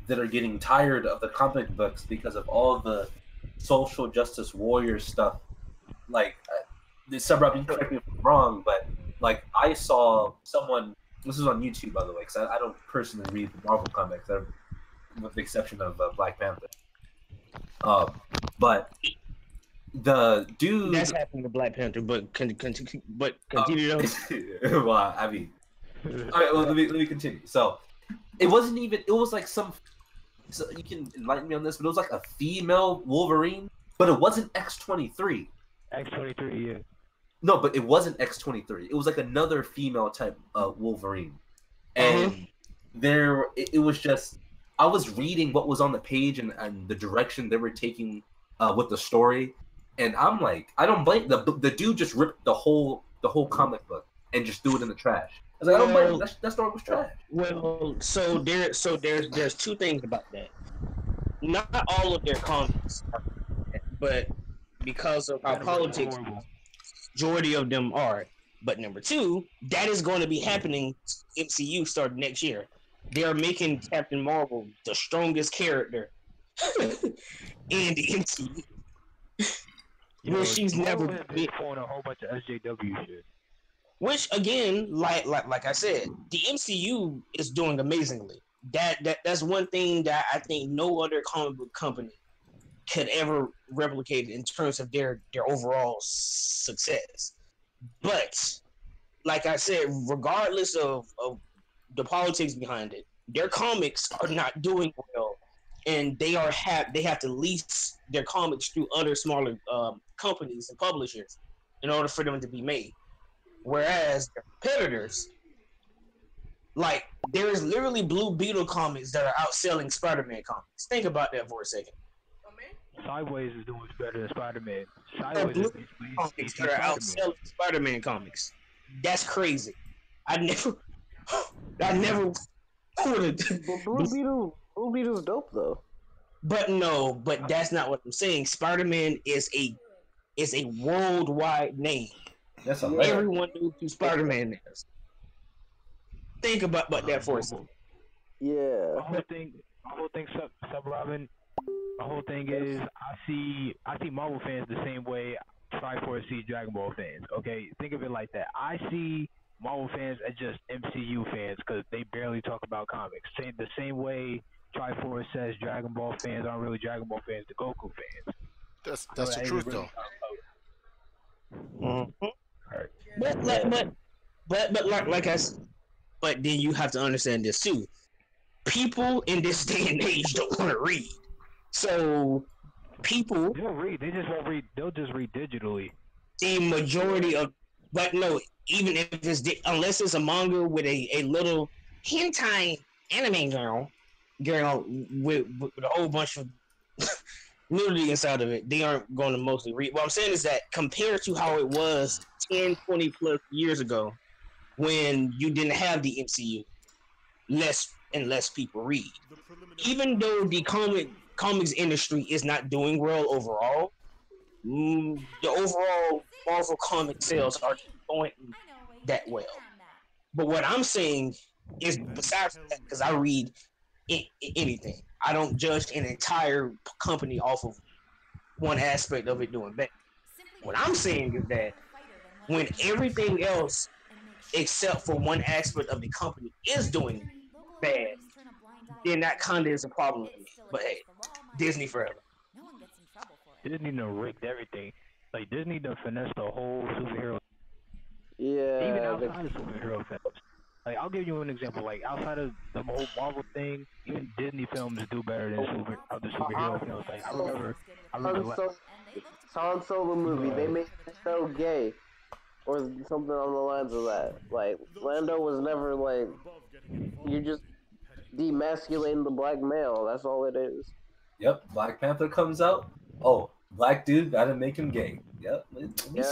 that are getting tired of the comic books because of all the social justice warrior stuff. Like, Rob, you can correct me if I'm wrong, but like I saw someone. This is on YouTube, by the way, because I don't personally read the Marvel comics, with the exception of Black Panther. But the dude that's happening to Black Panther, but continue. Well, I mean, all right. Well, let me continue. So, it wasn't even. It was like some. So you can enlighten me on this, but it was like a female Wolverine, but it wasn't X-23. X-23, yeah. No, but it wasn't X-23. It was like another female type Wolverine, and it was just. I was reading what was on the page and the direction they were taking with the story, and I'm like, I don't blame the dude. Just ripped the whole comic book and just threw it in the trash. I was like, I don't blame him. That story was trash. Well, there's two things about that. Not all of their comics are, but because of how politics, majority of them are. But number two, that is going to be happening MCU starting next year. They are making Captain Marvel the strongest character in the MCU. Well, she's never been on a whole bunch of SJW shit. Which again, like I said, the MCU is doing amazingly. That's one thing that I think no other comic book company could ever replicate in terms of their overall success. But like I said, regardless of the politics behind it. Their comics are not doing well, and they have to lease their comics through other smaller companies and publishers in order for them to be made. Whereas their competitors, like there is literally Blue Beetle comics that are outselling Spider-Man comics. Think about that for a second. Sideways is doing better than Spider-Man. There are Sideways Blue is Beetle basically comics DC that are Spider-Man. outselling Spider-Man comics. That's crazy. I never would have. But Blue Beetle's dope though. But that's not what I'm saying. Spider-Man is a worldwide name. That's a Yeah. man. Everyone knows who Spider-Man is. Think about that for a second. Yeah. My whole thing, sub Robin. My whole thing is I see Marvel fans the same way Triforce sees Dragon Ball fans. Okay, think of it like that. I see Marvel fans as just MCU fans because they barely talk about comics. The same way Triforce says Dragon Ball fans aren't really Dragon Ball fans, the Goku fans. That's So the that truth really though. But like I said, but then you have to understand this too. People in this day and age don't want to read. So people They'll read. They just won't read. They'll just read digitally. the majority of, but no, even if it's unless it's a manga with a little hentai anime girl with a whole bunch of nudity inside of it, they aren't going to mostly read. What I'm saying is that compared to how it was 10, 20 plus years ago, when you didn't have the MCU, less and less people read. Even though the comics industry is not doing well overall, the overall Marvel comic sales are going that well. But what I'm saying is, besides that, because I read anything, I don't judge an entire company off of one aspect of it doing bad. What I'm saying is that when everything else, except for one aspect of the company, is doing bad, then that kind of is a problem with me. But hey, Disney forever. Disney done rigged everything. Like Disney done finessed the whole superhero. Yeah. Even outside of superhero films. Like I'll give you an example. Like outside of the whole Marvel thing, even Disney films do better than other superhero films. Like I remember. Han Solo movie, they made it so gay. Or something on the lines of that. Like, Lando was never like, you're just demasculating the black male. That's all it is. Yep, Black Panther comes out. Oh, black dude, gotta make him gay. Yep,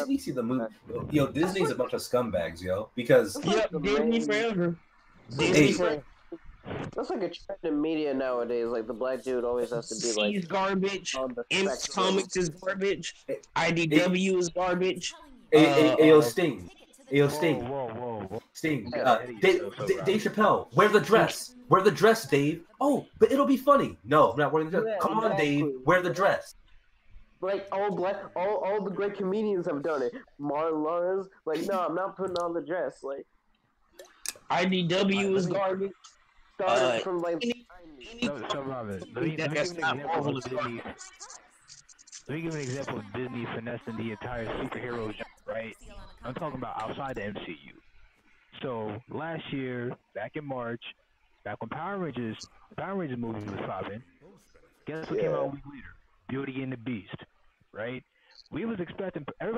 we see the movie. Yo, Disney's a bunch of scumbags, yo. Because Yep, Disney forever. Disney forever. That's like a trend in media nowadays. Like, the black dude always has to be like, He's garbage. on the Image spectrum. Comics is garbage. IDW is garbage. Ayo Sting. Ayo Sting. Whoa. Sting. Yeah. Dave Chappelle. Wear the dress. Wear the dress, Dave. Oh, but it'll be funny. No, I'm not wearing the dress. Yeah, Come on, exactly. Dave. Wear the dress. Like, all the great comedians have done it. Martin Lawrence, like, no, I'm not putting on the dress. Like, IDW is garbage. started from, like, So Robin, let me give That's an not example Marvel of Disney. Let me give an example of Disney finessing the entire superhero genre, right? I'm talking about outside the MCU. So last year, back in March, back when Power Rangers movie was popping, guess what came out a week later? Beauty and the Beast, right? Everybody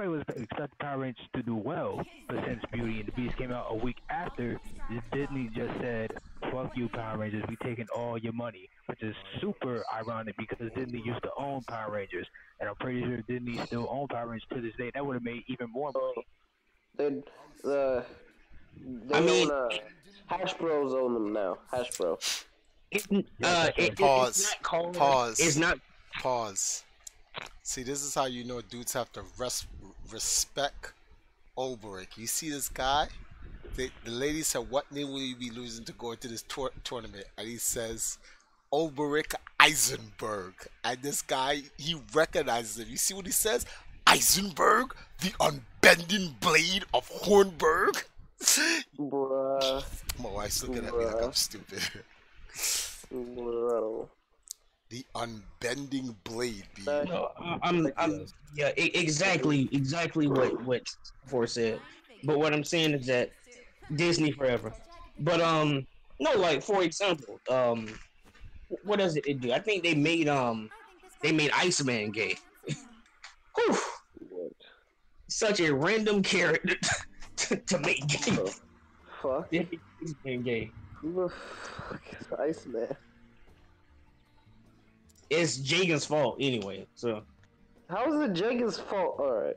was expecting Power Rangers to do well, but since Beauty and the Beast came out a week after, Disney just said, fuck you, Power Rangers, we taking all your money, which is super ironic because Disney used to own Power Rangers, and I'm pretty sure Disney still owns Power Rangers to this day. That would have made even more money. Hash Bros own them now. Hash Bro. Pause. See, this is how you know dudes have to respect Ulbrich. You see this guy? The lady said, what name will you be losing to go into this tournament? And he says, Ulbrich Eisenberg. And this guy, he recognizes him. You see what he says? Eisenberg, the unbending blade of Hornberg. Bruh. My wife's looking at me like I'm stupid. Bro. The unbending blade. No, exactly what Force said. But what I'm saying is that Disney forever. But No, like for example, what does it do? I think they made Iceman gay. Whew, What such a random character to make gay. the fuck? They made Iceman gay. Who the fuck is Iceman? It's Jagan's fault anyway. So How is it Jenkins' fault? Alright.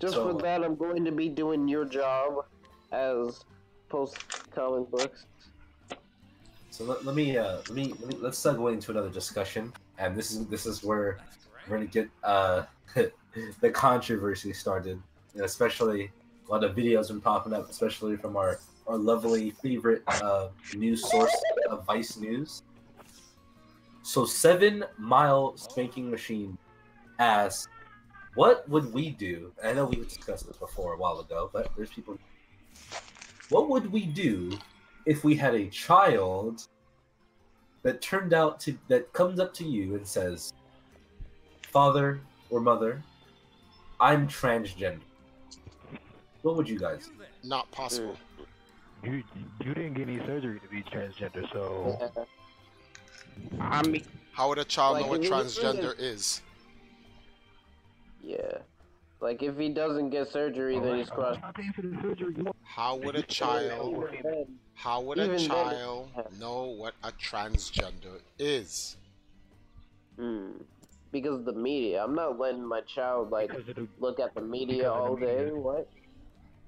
Just So- for that, I'm going to be doing your job as post comic books. So let's segue into another discussion, and this is where we're gonna get the controversy started, and especially a lot of videos been popping up, especially from our lovely favorite news source of Vice News. So 7 Mile Spanking Machine asks, what would we do? I know we discussed this before a while ago, but there's people. What would we do if we had a child that comes up to you and says, "Father or mother, I'm transgender." What would you guys do? Not possible. You didn't get any surgery to be transgender, so I mean, How would a child Like, know what if you look at transgender it- is? Yeah. Like, if he doesn't get surgery, then he's crossed. I'm paying for the surgery. You want- How would a child How would Even a then- child know what a transgender is? Because the media. I'm not letting my child, like, Because of the- look at the media because of the all day. media. What?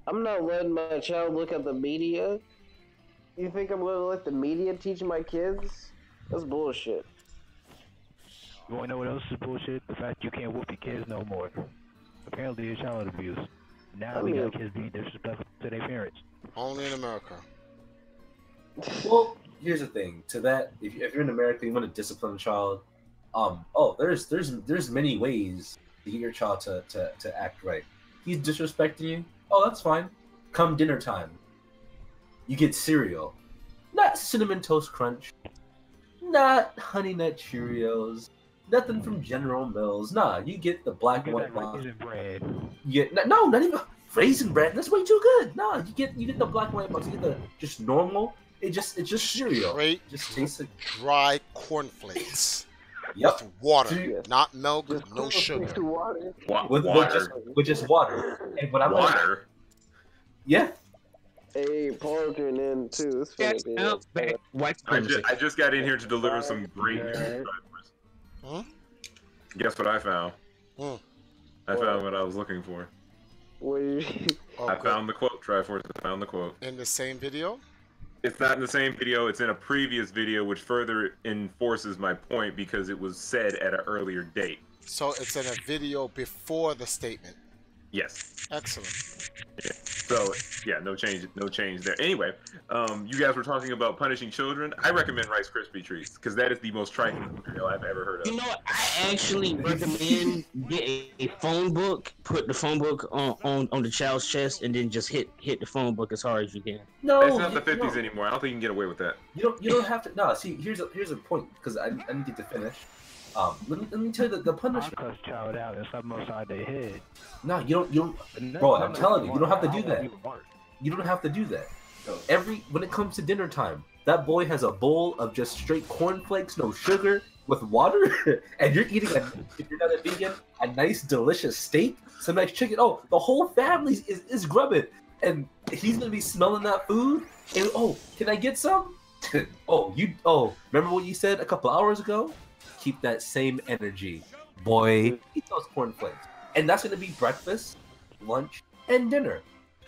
I'm not letting my child look at the media? You think I'm gonna let the media teach my kids? That's bullshit. You want to know what else is bullshit? The fact you can't whoop your kids no more. Apparently, it's child abuse. Now I we got mean- kids being disrespectful to their parents. Only in America. Well, here's the thing. To that, if you're in America, you want to discipline a child. There's many ways to get your child to act right. He's disrespecting you. Oh, that's fine. Come dinner time, you get cereal, not Cinnamon Toast Crunch, not Honey Nut Cheerios, nothing from General Mills. Nah, you get the black and You white get that box. raisin bread. You get no, not even raisin bread. That's way too good. Nah, you get the black and white box. You get the just normal. It's just cereal. Straight Just tastes like dry cornflakes yep. with water, Yes. not milk, Just no sugar. water. With just water. And what I'm Water. yeah. Hey, Parker in too. It's that's finna be out back. White supremacy. I just got in here to deliver some great news. Huh? Guess what I found? Hmm. I found what I was looking for. What do you- Oh, I good. found the quote, Triforce. I found the quote. In the same video? It's not in the same video. It's in a previous video, which further enforces my point because it was said at an earlier date. So it's in a video before the statement. Yes. Excellent. So yeah, no change there. Anyway, you guys were talking about punishing children. I recommend Rice Krispie treats because that is the most striking material I've ever heard You of. know what? I actually recommend get a phone book, put the phone book on the child's chest, and then just hit the phone book as hard as you can. No, It's not the you 50s don't. anymore. I don't think you can get away with that. You don't have to. No, see, here's a point because I need to finish. Let me tell you the I punishment. cuss child out and slap them upside their head. No, you don't. Bro, I'm telling you, you don't have to do that. You don't have to do that. When it comes to dinner time, that boy has a bowl of just straight cornflakes, no sugar, with water, and you're eating if you're not a vegan, a nice delicious steak, some nice chicken. Oh, the whole family is grubbing, and he's gonna be smelling that food. And can I get some? Remember what you said a couple hours ago? Keep that same energy, boy. Eat those cornflakes, and that's gonna be breakfast, lunch, and dinner.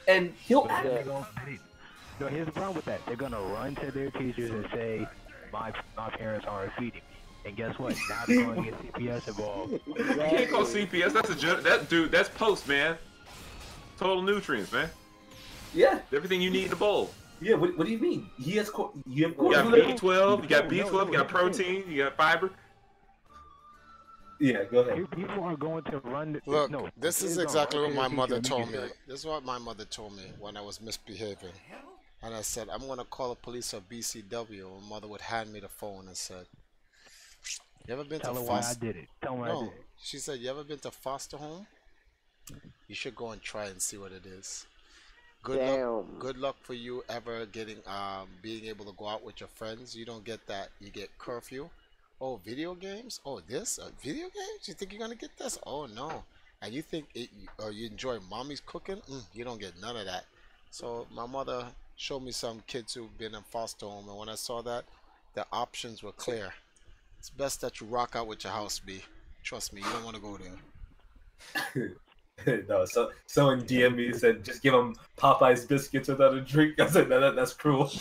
And he'll act. No, here's the problem with that. They're gonna run to their teachers and say, "My parents aren't feeding me." And guess what? Now they're going to get CPS involved. You can't call CPS. That's post, man. Total nutrients, man. Yeah, Everything you need in a bowl. yeah. What do you mean? He has you have You got cornflakes. B12, you got B12, you got protein, you got fiber. Yeah, go ahead. People are going to run. Look, no, this is kids are exactly what running my to mother teachers told and me. making This is what my mother told me when I was misbehaving. And I said, I'm going to call the police or BCW. My mother would hand me the phone and said, you ever been Tell to her why I foster... did it. Tell her why I No, did it. she said, you ever been to foster home? You should go and try and see what it is. Good Damn. luck. Good luck for you ever getting being able to go out with your friends. You don't get that. You get curfew. Oh, video games. Oh, this video games. You think you're gonna get this? Oh no. And you think it? Or you enjoy mommy's cooking? You don't get none of that. So my mother showed me some kids who've been in foster home, and when I saw that, the options were clear. It's best that you rock out with your house, B. Trust me, you don't want to go there. No, so someone DM me said just give him Popeye's biscuits without a drink. I said no, that's cruel.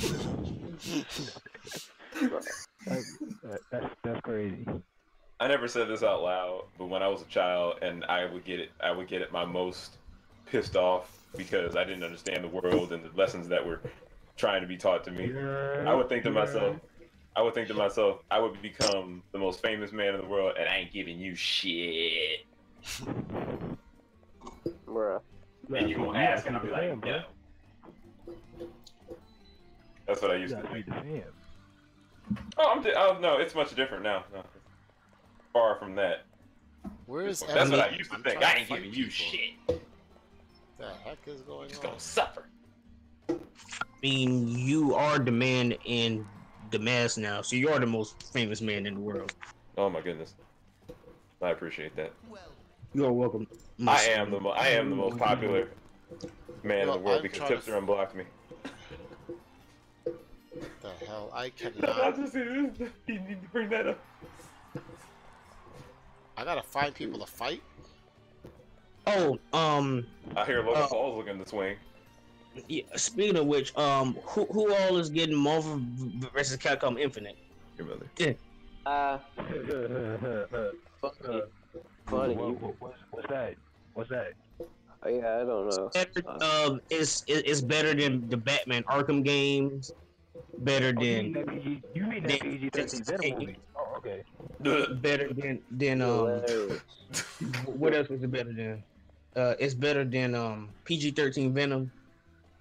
That's crazy. I never said this out loud, but when I was a child and I would get it my most pissed off because I didn't understand the world and the lessons that were trying to be taught to me. I would think to myself, I would become the most famous man in the world, and I ain't giving you shit. Bruh. And you gonna ask, and I'll be like, yeah. That's what I used to think. Oh, no, it's much different now. No. Far from that. Where's That's what I used to think. I ain't giving you shit. The heck is going Just on? gonna suffer. I mean, you are the man in the mass now, so you are the most famous man in the world. Oh my goodness. I appreciate that. You're welcome. I am the most popular man in the world I'm because trying to Tipster unblocked me. The hell, I I cannot. just you need to bring that up. I gotta find people to fight. Oh, I hear Logan Paul's looking to swing. yeah, speaking of which, who all is getting Marvel vs. Capcom Infinite? Your mother. Funny. What's that? What's that? Oh, yeah, I don't know. It's better than the Batman Arkham games. Better Oh, you than mean that PG-13 Venom movie? Oh, okay. better than Hilarious. what else is it better than? It's better than PG-13 Venom.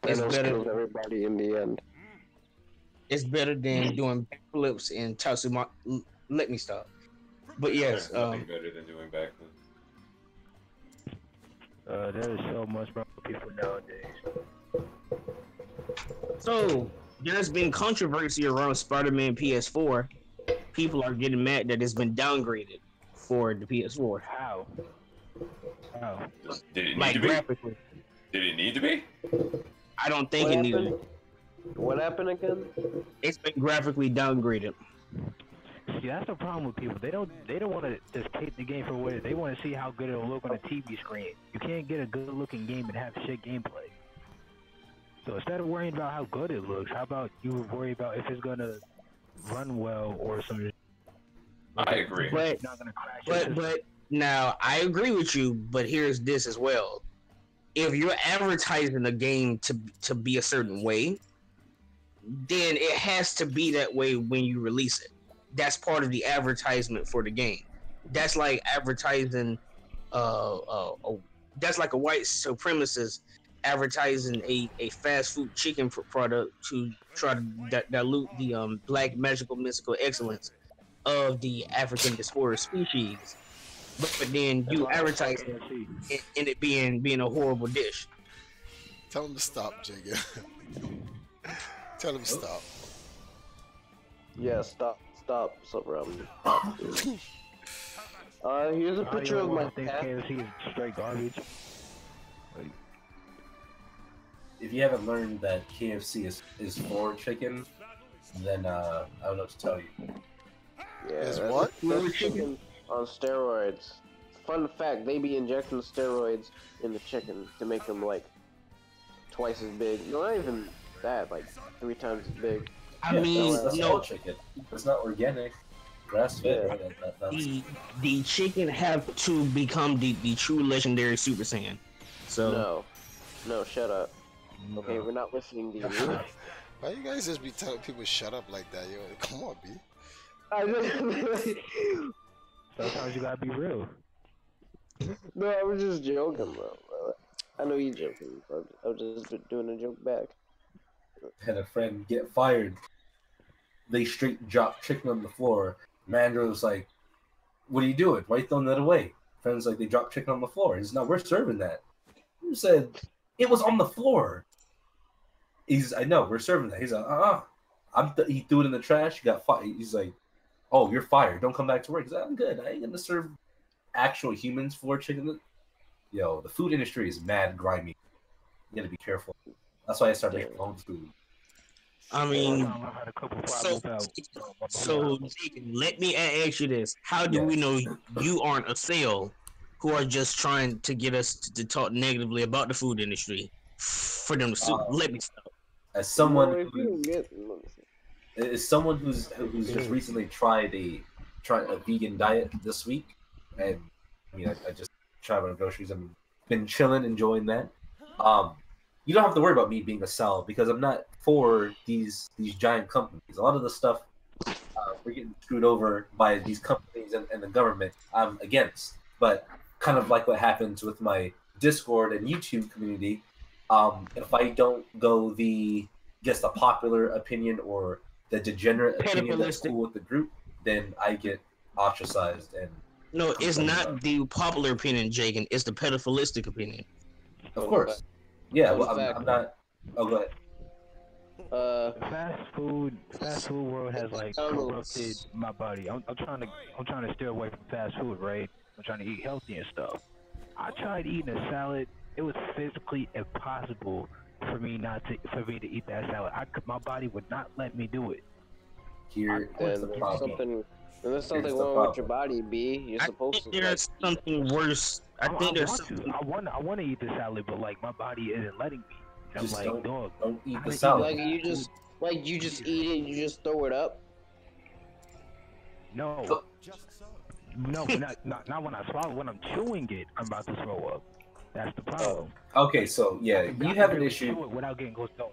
It's Thanos better. killed everybody in the end. It's better than doing backflips and Tatsuma. Let me stop. But yes, There's nothing better than doing backflips. There is so much wrong with people nowadays. so there's been controversy around Spider-Man PS4. People are getting mad that it's been downgraded for the PS4. How? How? Did it need Like to be? graphically, Did it need to be? I don't think What it needed. happened? What happened again? It's been graphically downgraded. See, that's the problem with people. They don't want to just take the game for what it is. They want to see how good it'll look on a TV screen. You can't get a good looking game and have shit gameplay. So instead of worrying about how good it looks, how about you worry about if it's gonna run well or something? I agree. But Not gonna crash. but now I agree with you. But here's this as well. If you're advertising a game to be a certain way, then it has to be that way when you release it. That's part of the advertisement for the game. That's like advertising, that's like a white supremacist advertising a fast food chicken product to try to dilute the black magical mystical excellence of the African diaspora species. But then you advertise it in it being a horrible dish. Tell him to stop, Jigga. Tell him to stop. Yeah, stop, Ram. Here's a picture of my cat. KFC is straight garbage. If you haven't learned that KFC is for chicken, then I don't know what to tell you. Yeah, Is that's- what? That's chicken on steroids. Fun fact: they be injecting steroids in the chicken to make them like twice as big. No, not even that, like 3 times as big. I mean, that's all chicken. It's not organic, grass fed. Yeah. The chicken have to become the true legendary Super Saiyan. So No, shut up. Okay, we're not listening to you. Why you guys just be telling people shut up like that? Yo, come on, B. Sometimes you gotta be real. No, I was just joking, bro. I know you're joking. I was just doing a joke back. Had a friend get fired. They straight dropped chicken on the floor. Manager was like, "What are you doing? Why are you throwing that away?" Friends like, "They dropped chicken on the floor." He's, "No, we're serving that." Who said it was on the floor? I know we're serving that. He's like, he threw it in the trash. He got fired. He's like, oh, you're fired. Don't come back to work. He's like, I'm good. I ain't gonna serve actual humans for chicken. Yo, the food industry is mad grimy. You gotta be careful. That's why I started making my own food. I mean, so Deacon, let me ask you this: how do we know you aren't a sale who are just trying to get us to talk negatively about the food industry for them to let me stop? As someone who's just recently tried a vegan diet this week, and I mean I just tried my groceries. I've been chilling, enjoying that. You don't have to worry about me being a sell because I'm not for these giant companies. A lot of the stuff we're getting screwed over by these companies and the government. I'm against, but kind of like what happens with my Discord and YouTube community. If I don't go the popular opinion or the degenerate opinion that's cool with the group, then I get ostracized. And no, it's not the popular opinion, Jagan. It's the pedophilistic opinion. Of course. Yeah, well, I'm not. Oh, go ahead. Fast food world has like corrupted my body. I'm trying to steer away from fast food, right? I'm trying to eat healthy and stuff. I tried eating a salad. It was physically impossible for me to eat that salad. My body would not let me do it. There's something wrong with your body, B. You're supposed to. There's something worse. I want to eat the salad, but like my body isn't letting me. I'm just like, dog, don't eat the salad. Like you just eat it and you just throw it up. No, not when I swallow. When I'm chewing it, I'm about to throw up. That's the problem. Okay, so yeah, you have an issue without getting close to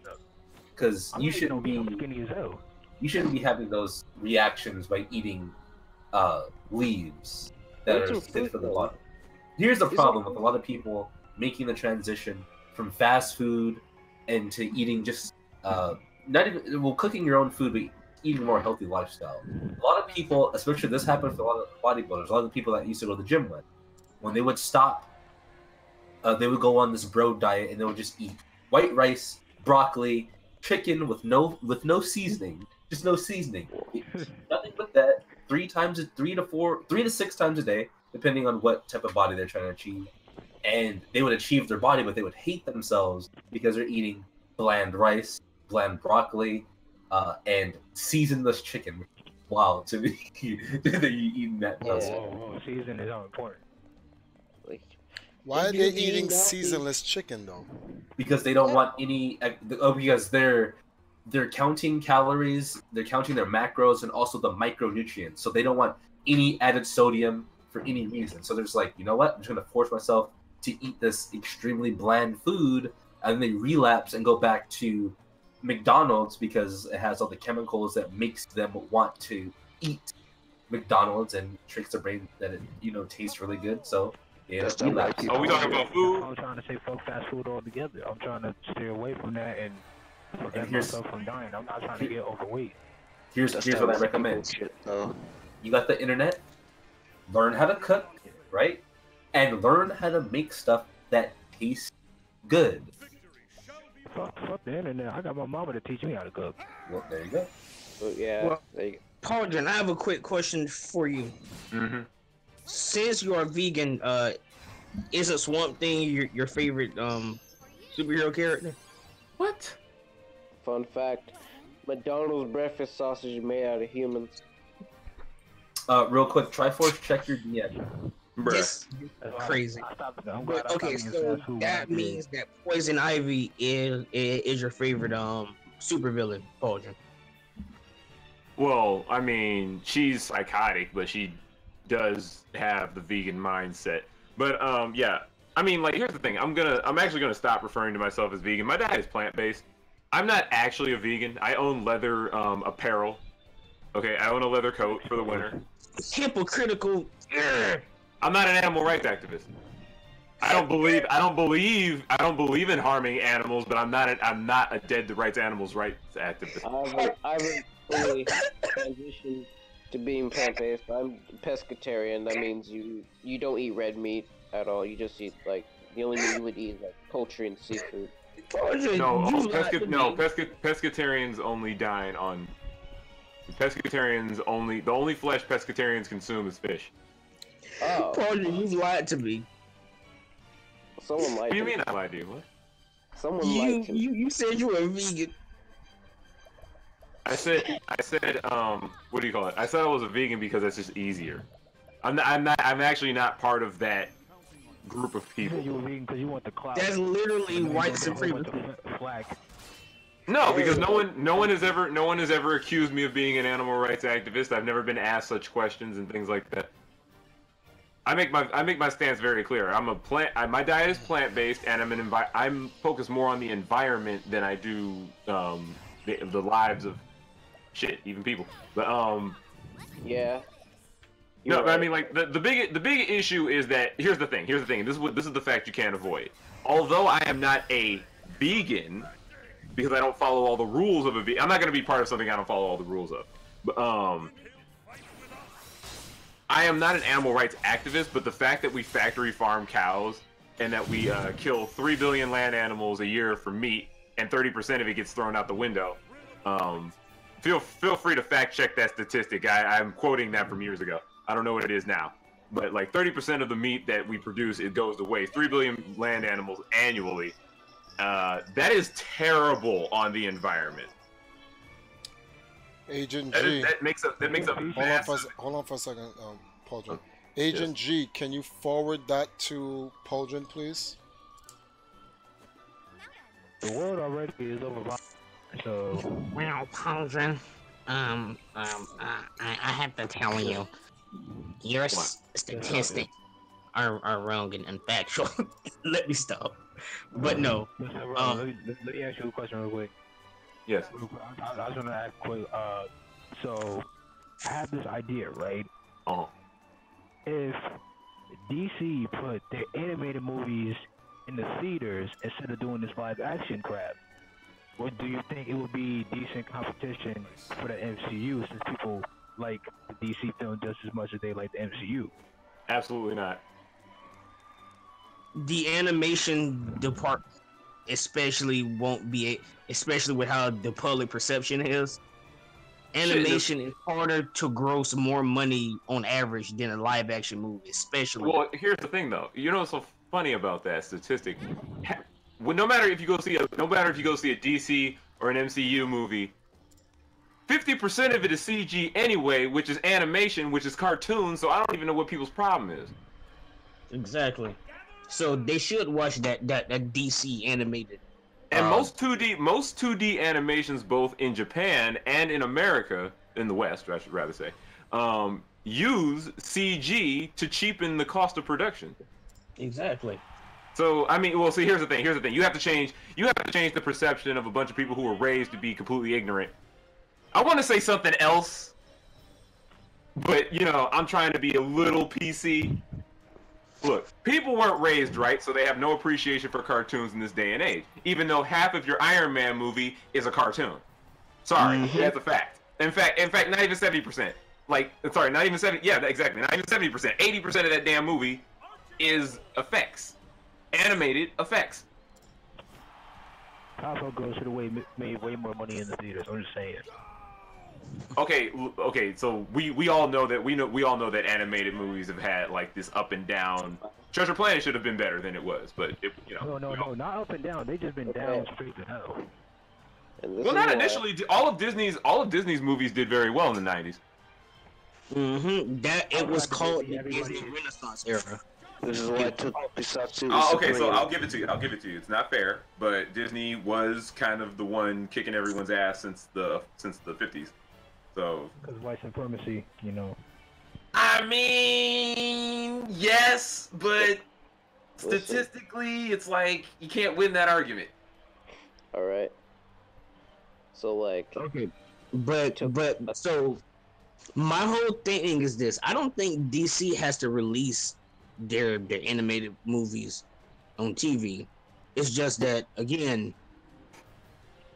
because you shouldn't be skinny as hell. You shouldn't be having those reactions by eating leaves that are good for the body. Here's the problem with a lot of people making the transition from fast food into eating just cooking your own food, but eating a more healthy lifestyle. A lot of people, especially this happened for a lot of bodybuilders, a lot of people that used to go to the gym when they would stop, they would go on this bro diet and they would just eat white rice, broccoli, chicken with no seasoning, just no seasoning, nothing but that. 3 to 6 times a day, depending on what type of body they're trying to achieve. And they would achieve their body, but they would hate themselves because they're eating bland rice, bland broccoli, and seasonless chicken. Wow, to me, that you eating that. Whoa, season is all important. Why are they eating seasonless chicken though? Because they don't want any. Because they're counting calories, they're counting their macros, and also the micronutrients. So they don't want any added sodium for any reason. So they're just like, you know what? I'm just gonna force myself to eat this extremely bland food, and then they relapse and go back to McDonald's because it has all the chemicals that makes them want to eat McDonald's and tricks their brain that it tastes really good. So yeah, relapse. Are we talking about food? I'm trying to say fuck fast food altogether. I'm trying to stay away from that and prevent myself from dying. I'm not trying to get overweight. Here's what I recommend. You got the internet. Learn how to cook, right? And learn how to make stuff that tastes good. Fuck the internet. I got my mama to teach me how to cook. Well, there you go. Yeah. Pauldron, I have a quick question for you. Mm-hmm. Since you are vegan, is a Swamp Thing your favorite superhero character? What? Fun fact: McDonald's breakfast sausage is made out of humans. Real quick, Triforce, check your DM. This is crazy. But, okay, so that means that Poison Ivy is your favorite supervillain, Pauldron. Well, I mean, she's psychotic, but she does have the vegan mindset. But yeah, I mean, like, here's the thing. I'm actually gonna stop referring to myself as vegan. My diet is plant-based. I'm not actually a vegan. I own leather apparel. Okay, I own a leather coat for the winter. Hypocritical. I'm not an animal rights activist. I don't believe in harming animals, but I'm not a dead to animals rights activist. I've fully transitioned to being plant-based. I'm pescatarian. That means you don't eat red meat at all. You just eat, like, the only meat you would eat is like poultry and seafood. Poetry, No, you lied to me. pescatarians only dine on. Pescatarians only. The only flesh pescatarians consume is fish. Oh, Poetry, you've lied to me. someone What lied do you to me. mean I lied to you? What? Someone lied to me. You said you were a vegan. I said, what do you call it? I said I was a vegan because that's just easier. I'm actually not part of that group of You people. said you were vegan because you want the clout. That's literally And then white you want the supremacy. flag. No, because no one has ever accused me of being an animal rights activist. I've never been asked such questions and things like that. I make my stance very clear. My diet is plant based, and I'm focused more on the environment than I do the lives of shit, even people. But Yeah. no, You're but I right. mean, like the big issue is that here's the thing. This is the fact you can't avoid. Although I am not a vegan because I don't follow all the rules of a vegan, I'm not going to be part of something I don't follow all the rules of. But I am not an animal rights activist. But the fact that we factory farm cows and that we kill 3 billion land animals a year for meat and 30% of it gets thrown out the window. Feel free to fact check that statistic. I'm quoting that from years ago. I don't know what it is now, but like 30% of the meat that we produce, it goes to waste. 3 billion land animals annually. That is terrible on the environment. Agent That, G. is, that makes a massive. Hold on for a second, Pauldron. Agent G, can you forward that to Pauldron, please? The world already is over. So Well, Pauldron, I have to tell you, your statistics are wrong and unfactual. Let me stop. But no. let me ask you a question real quick. Yes. I was gonna ask quick. So I have this idea, right? Oh. If DC put their animated movies in the theaters instead of doing this live action crap, what do you think it would be decent competition for the MCU since people like the DC film just as much as they like the MCU? Absolutely not. The animation department especially won't be, especially with how the public perception is. Animation is harder to gross more money on average than a live action movie, especially. Well, here's the thing, though. You know what's so funny about that statistic? Well, no matter if you go see a DC or an MCU movie, 50% of it is CG anyway, which is animation, which is cartoon. So I don't even know what people's problem is. Exactly. So they should watch that DC animated. And most 2D animations, both in Japan and in America, in the West, I should rather say, use CG to cheapen the cost of production. Exactly. So I mean, well, see, here's the thing. You have to change the perception of a bunch of people who were raised to be completely ignorant. I want to say something else, but I'm trying to be a little PC. Look, people weren't raised right, so they have no appreciation for cartoons in this day and age. Even though half of your Iron Man movie is a cartoon. Sorry, that's a fact. In fact, not even 70%. Not even 70. Yeah, exactly. Not even 70%. 80% of that damn movie is effects, animated effects. Powerful Girls should have made way more money in the theaters. I'm just saying. Okay. So we all know that animated movies have had like this up and down. Treasure Planet should have been better than it was, but No, not up and down. They just been down straight to hell. Well, not initially. All of Disney's movies did very well in the 90s. That it was called the Disney Renaissance era. This is why I took Bisatsu. Okay, so I'll give it to you. It's not fair, but Disney was kind of the one kicking everyone's ass since the 50s. So. Because white supremacy, I mean, yes, but statistically, it's like you can't win that argument. All right. So Okay, but so my whole thing is this: I don't think DC has to release their animated movies on TV. It's just that, again,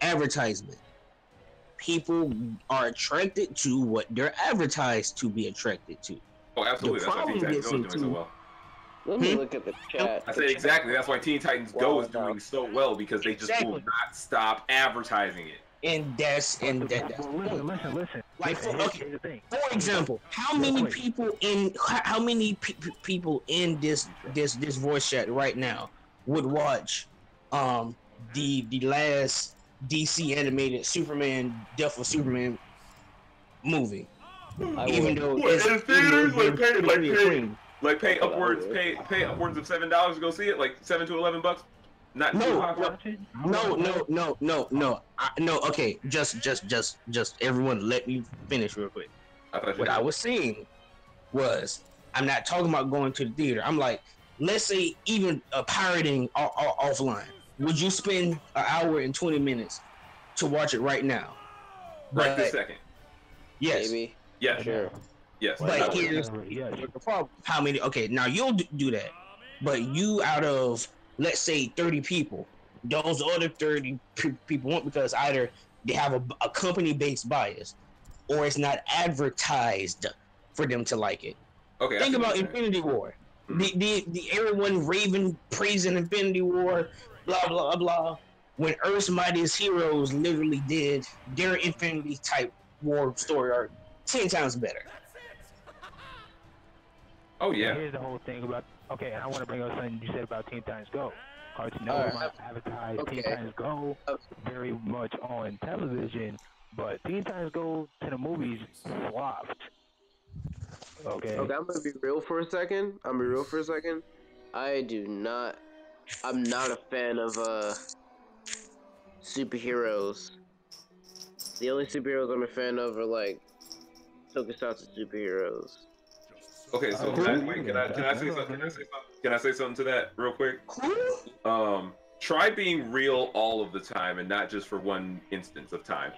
advertisement. People are attracted to what they're advertised to be attracted to. Oh, absolutely. That's why problem exactly gets doing so into- well. Let me look at the chat. I said exactly. That's why Teen Titans Go is doing so well because they just will not stop advertising it. And that's Listen. Like, Here's the thing. for example, how many people in this voice chat right now would watch the last DC animated Superman Death of Superman movie? Even though it's in theaters, pay upwards of $7 to go see it, like $7 to $11. Not no. Okay, just everyone, let me finish real quick. What I was saying was, I'm not talking about going to the theater. I'm like, let's say even pirating offline. Would you spend an hour and 20 minutes to watch it right now? Right this second. Yes. Maybe. Yeah. Sure. Yes. But here's the problem. How many? Okay, now you'll do that, but you out of, let's say, 30 people, those other 30 people won't, because either they have a company-based bias, or it's not advertised for them to like it. Okay. Think about Infinity War. The everyone raving, praising Infinity War, blah blah blah. When Earth's Mightiest Heroes literally did their Infinity type War story arc 10 times better. Oh yeah. Here's the whole thing about. Okay, I want to bring up something you said about Teen Titans Go. Cartoon Network advertised Teen Titans Go very much on television, but Teen Titans Go to the movies flopped. Okay. I'm gonna be real for a second. I'm not a fan of superheroes. The only superheroes I'm a fan of are like tokusatsu superheroes. Okay, so can I say something? Can I say something to that real quick? Try being real all of the time and not just for one instance of time.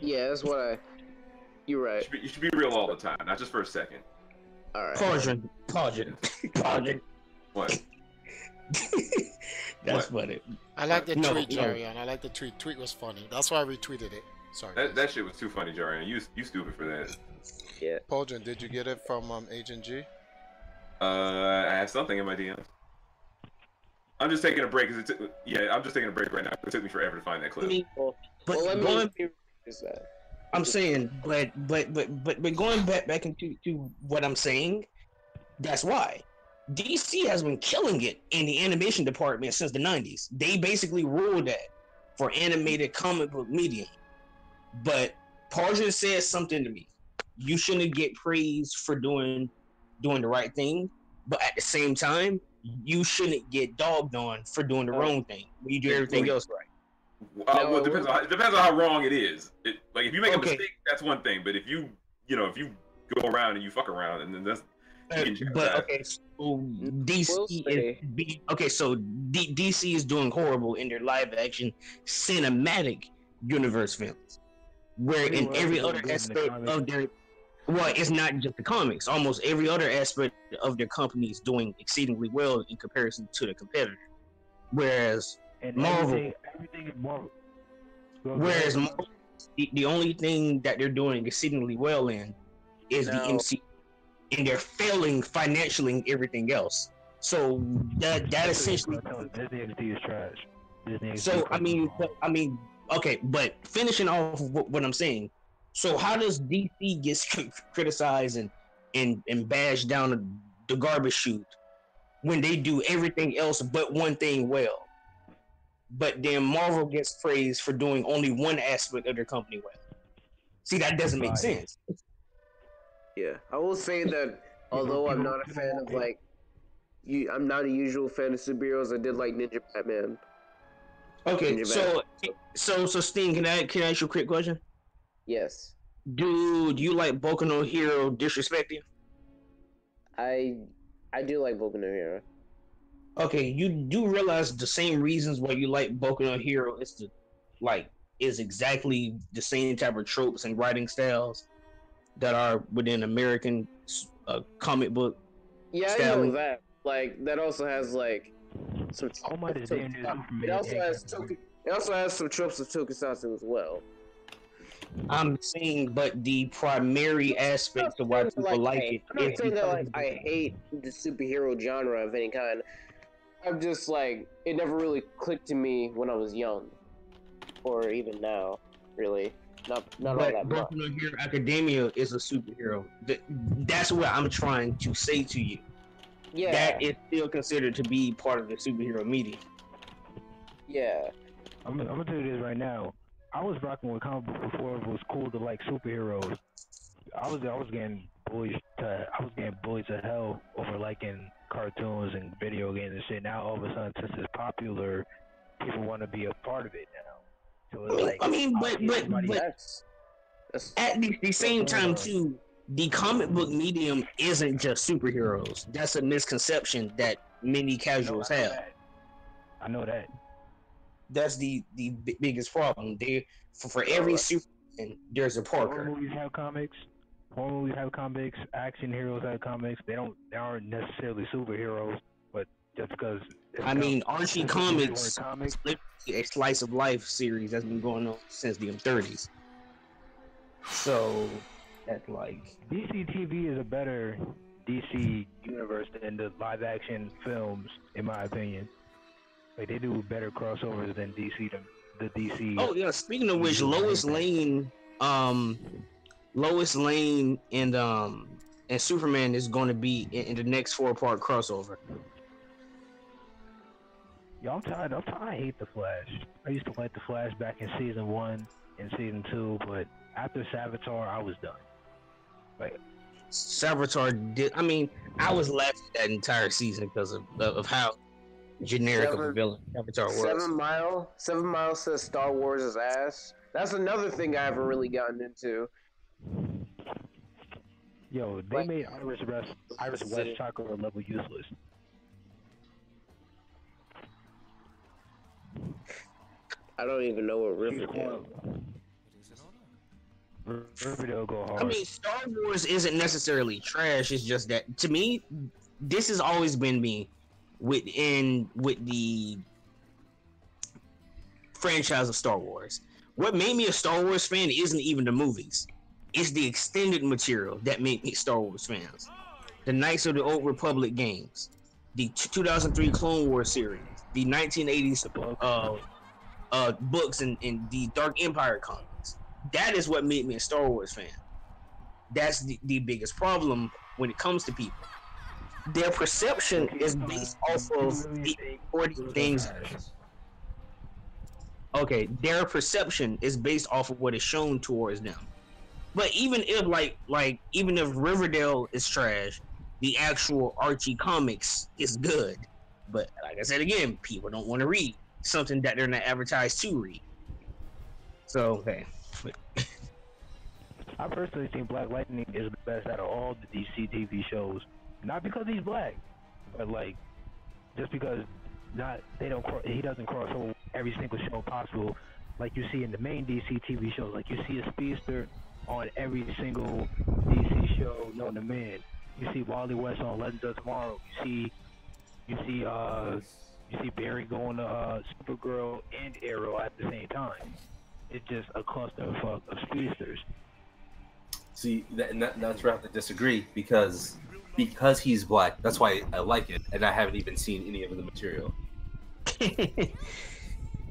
Yeah, that's what you're right. You should be real all the time, not just for a second. All right. Pardon. What? That's funny. I like the tweet, Jarian. I like the tweet. Tweet was funny. That's why I retweeted it. Sorry. That shit was too funny, Jarian. You stupid for that. Yeah. Poljin, did you get it from Agent G? I have something in my DMs. I'm just taking a break. I'm just taking a break right now. It took me forever to find that clip. I'm saying, but going back into what I'm saying, that's why DC has been killing it in the animation department since the 90s. They basically ruled that for animated comic book medium. But Parja said something to me. You shouldn't get praise for doing the right thing, but at the same time, you shouldn't get dogged on for doing the wrong thing when you do everything else right. Well, it depends on how wrong it is. Like if you make a mistake, that's one thing. But if you go around and you fuck around, and then that's. So DC is doing horrible in their live action cinematic universe films, where in every other aspect of their, well, it's not just the comics. Almost every other aspect of their company is doing exceedingly well in comparison to the competitor. Whereas Marvel, everything is Marvel. Whereas Marvel, the only thing that they're doing exceedingly well in is the MC, and they're failing financially in everything else. So that essentially Disney XD is trash. So I mean, okay, but finishing off what I'm saying. So how does DC get criticized and bashed down the garbage chute when they do everything else but one thing well? But then Marvel gets praised for doing only one aspect of their company well. See, that doesn't make sense. Yeah, I will say that although I'm not a fan of I'm not a usual fan of superheroes. I did like Ninja Batman. Okay, Ninja so Sting, can I ask you a quick question? Yes. Do you like Boku no Hero Disrespect You? I do like Boku no Hero. Okay, you do realize the same reasons why you like Boku no Hero is exactly the same type of tropes and writing styles that are within American comic book. Yeah, styling. I know that. Like that also has some. It also has some tropes of tokusatsu as well. I'm saying, but the primary aspect of why people like it I'm is not saying that because like I hate the superhero genre of any kind. I'm just like it never really clicked to me when I was young, or even now, really. Not all that much. Boku no Hero Academia is a superhero. That's what I'm trying to say to you. Yeah, That is still considered to be part of the superhero media. yeah. I'm gonna tell you this right now. I was rocking with comic books before it was cool to like superheroes. I was getting bullied to hell over liking cartoons and video games and shit. Now all of a sudden, since it's popular, people want to be a part of it now. So it's like, I mean, but That's at the same time too, the comic book medium isn't just superheroes. That's a misconception that many casuals have. I know that. That's the biggest problem. For every Superman, there's a Horror Parker. movies have comics. Horror movies have comics. Action heroes have comics. They aren't necessarily superheroes, but just because. I mean, Archie Comics, comics. a slice of life series that's been going on since the 30s. So that's like DC TV is a better DC universe than the live action films, in my opinion. Like they do better crossovers than DC. The DC. Oh yeah. Speaking of which, Lois Lane and Superman is going to be in the next 4-part crossover. Yo, I'm tired. I hate the Flash. I used to like the Flash back in season 1 and season 2, but after Savitar, I was done. Like Savitar did. I mean, I was laughing that entire season because of how generic of a villain Savitar was. 7 Mile says Star Wars is ass. That's another thing I haven't really gotten into. Yo, they made Iris West Chakra level useless. I don't even know what Riverdale. Riverdale go hard. I mean, Star Wars isn't necessarily trash. It's just that to me, this has always been me with the franchise of Star Wars. What made me a Star Wars fan isn't even the movies. It's the extended material that made me Star Wars fans. The Knights of the Old Republic games, the 2003 Clone Wars series, the 1980s books and the Dark Empire comics. That is what made me a Star Wars fan. That's the biggest problem when it comes to people. Their perception is based off of the important things. Okay, their perception is based off of what is shown towards them. But even if even if Riverdale is trash, the actual Archie comics is good. But like I said again, people don't want to read something that they're not advertised to read. So okay. I personally think Black Lightning is the best out of all the DC TV shows. Not because he's black, but like just because he doesn't cross over every single show possible. Like you see in the main DC TV shows, like you see a speedster on every single DC show known to man. You see Wally West on Legends of Tomorrow. You see Barry going to Supergirl and Arrow at the same time. It's just a cluster of speedsters. See, that's where I have to disagree because he's black. That's why I like it, and I haven't even seen any of the material.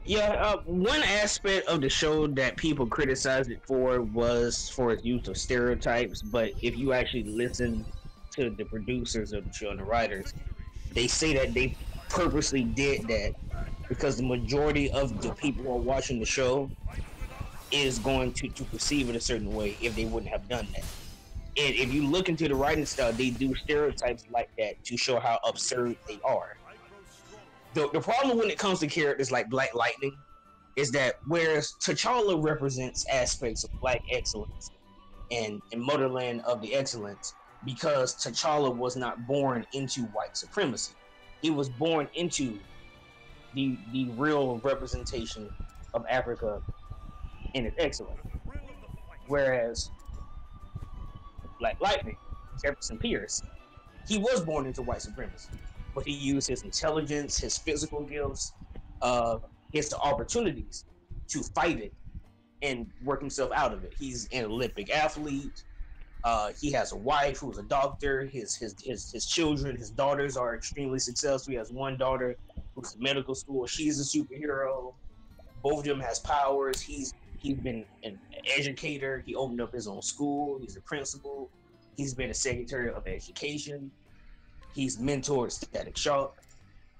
Yeah, one aspect of the show that people criticized it for was for its use of stereotypes. But if you actually listen to the producers of the show and the writers, they say that they purposely did that because the majority of the people who are watching the show is going to perceive it a certain way if they wouldn't have done that. And if you look into the writing style, they do stereotypes like that to show how absurd they are. The problem when it comes to characters like Black Lightning is that whereas T'Challa represents aspects of black excellence and motherland of the excellence, because T'Challa was not born into white supremacy. He was born into the real representation of Africa and its excellence. Whereas Black Lightning, Jefferson Pierce, he was born into white supremacy, but he used his intelligence, his physical gifts, his opportunities to fight it and work himself out of it. He's an Olympic athlete. He has a wife who's a doctor. His children, his daughters are extremely successful. He has one daughter who's in medical school. She's a superhero. Both of them has powers. He's been an educator. He opened up his own school. He's a principal. He's been a secretary of education. He's mentored Static Shock.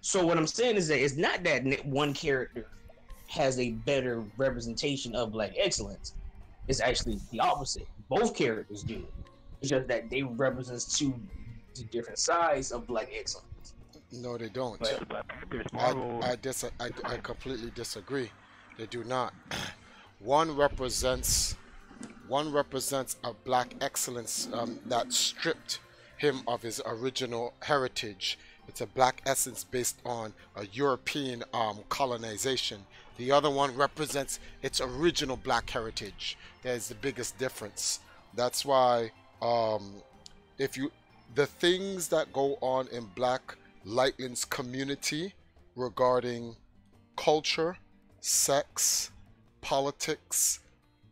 So what I'm saying is that it's not that one character has a better representation of black excellence. It's actually the opposite. Both characters do. It's just that they represent two different sides of black excellence. No, they don't. Marvel. I completely disagree. They do not. One represents a black excellence that stripped him of his original heritage. It's a black essence based on a European colonization. The other one represents its original black heritage. That is the biggest difference. That's why the things that go on in Black Lightning's community regarding culture, sex, politics,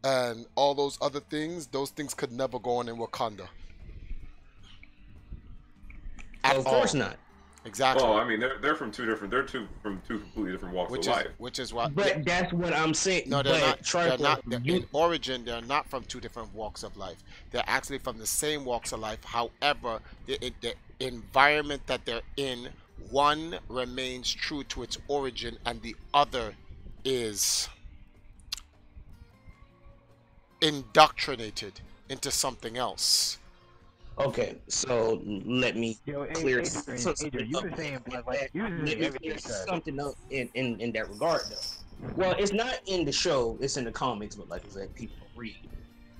and all those other things, those things could never go on in Wakanda. Of course not. Exactly. Well, I mean, they're from two completely different walks of life. Which is why. But that's what I'm saying. No, they're not. They're not. You, In origin, they're not from two different walks of life. They're actually from the same walks of life. However, the environment that they're in, one remains true to its origin, and the other is indoctrinated into something else. okay, so let me clear Adrian, you were saying something up in that regard, though. Well, it's not in the show; it's in the comics, but like I said, people read.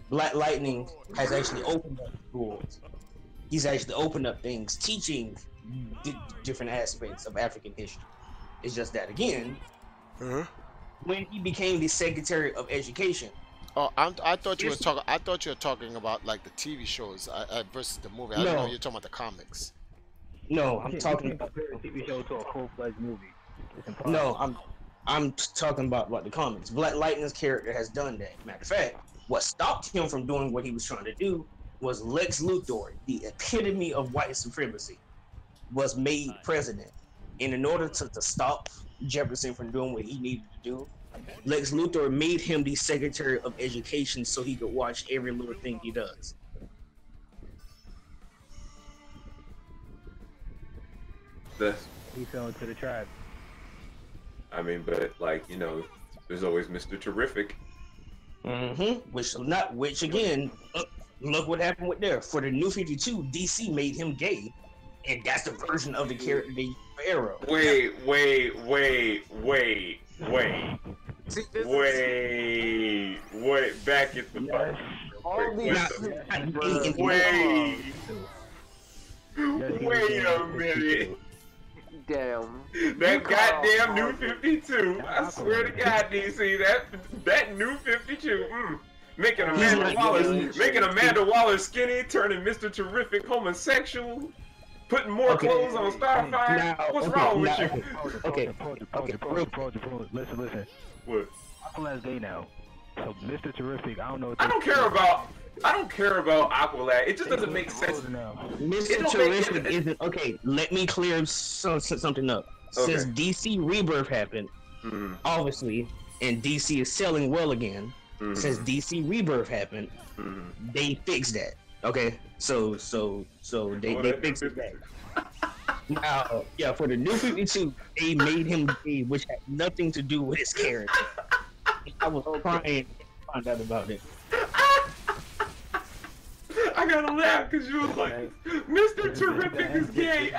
Black Lightning has actually opened up schools. He's actually opened up things, teaching different aspects of African history. It's just that again, when he became the Secretary of Education. Oh, I thought you were talking. I thought you were talking about like the TV shows versus the movie. I didn't know you were talking about the comics. No, I'm talking about the TV show to a full-fledged movie. No, I'm talking about the comics. Black Lightning's character has done that. Matter of fact, what stopped him from doing what he was trying to do was Lex Luthor, the epitome of white supremacy, was made president. And in order to stop Jefferson from doing what he needed to do, Lex Luthor made him the Secretary of Education so he could watch every little thing he does. He fell into the trap. I mean, but like, you know, there's always Mr. Terrific. Which again, look what happened with there. For the New 52, DC made him gay, and that's the version of the character they used for Arrow. Wait. Back at the fuck. Wait a minute. Damn. That goddamn New 52. I swear to God, DC, that New 52. Making Amanda Waller skinny, turning Mr. Terrific homosexual, putting more clothes on Starfire. What's wrong with you? Okay. Listen. What? Aqualad's gay now. So Mr. Terrific, I don't know. I don't care about Aqualad. It just doesn't make sense. Mr. Terrific isn't okay. Let me clear something up. Okay. Since DC Rebirth happened, obviously, and DC is selling well again. Since DC Rebirth happened, they fixed that. Okay, so they fixed that. Now, yeah, for the New 52, they made him gay, which had nothing to do with his character. I was crying to find out about it. I gotta laugh because you was like, Mr. Terrific is gay.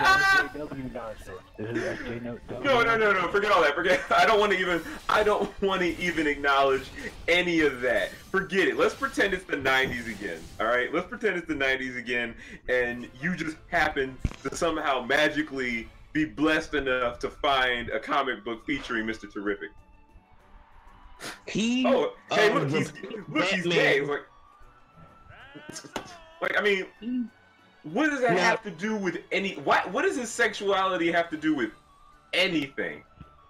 No. Forget all that. Forget. I don't want to even acknowledge any of that. Forget it. Let's pretend it's the 90s again. All right. Let's pretend it's the 90s again, and you just happen to somehow magically be blessed enough to find a comic book featuring Mr. Terrific. He's gay. Like, I mean, what does that have to do with any? What does his sexuality have to do with anything?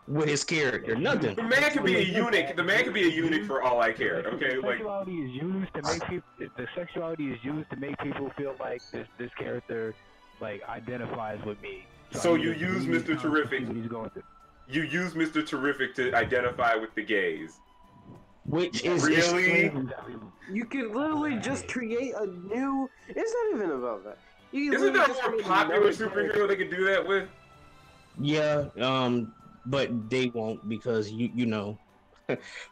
with his character. Nothing. The man could be a eunuch. The man could be a eunuch for all I cared. Okay, like Sexuality is used to make people. The sexuality is used to make people feel like this character like identifies with me. So you use Mr. Terrific. What he's going through. You use Mr. Terrific to identify with the gays. Which is Really? You can literally just create a new. It's not even about that. You can Isn't there literally just a more create popular another superhero they could do that with? Yeah, but they won't because you know.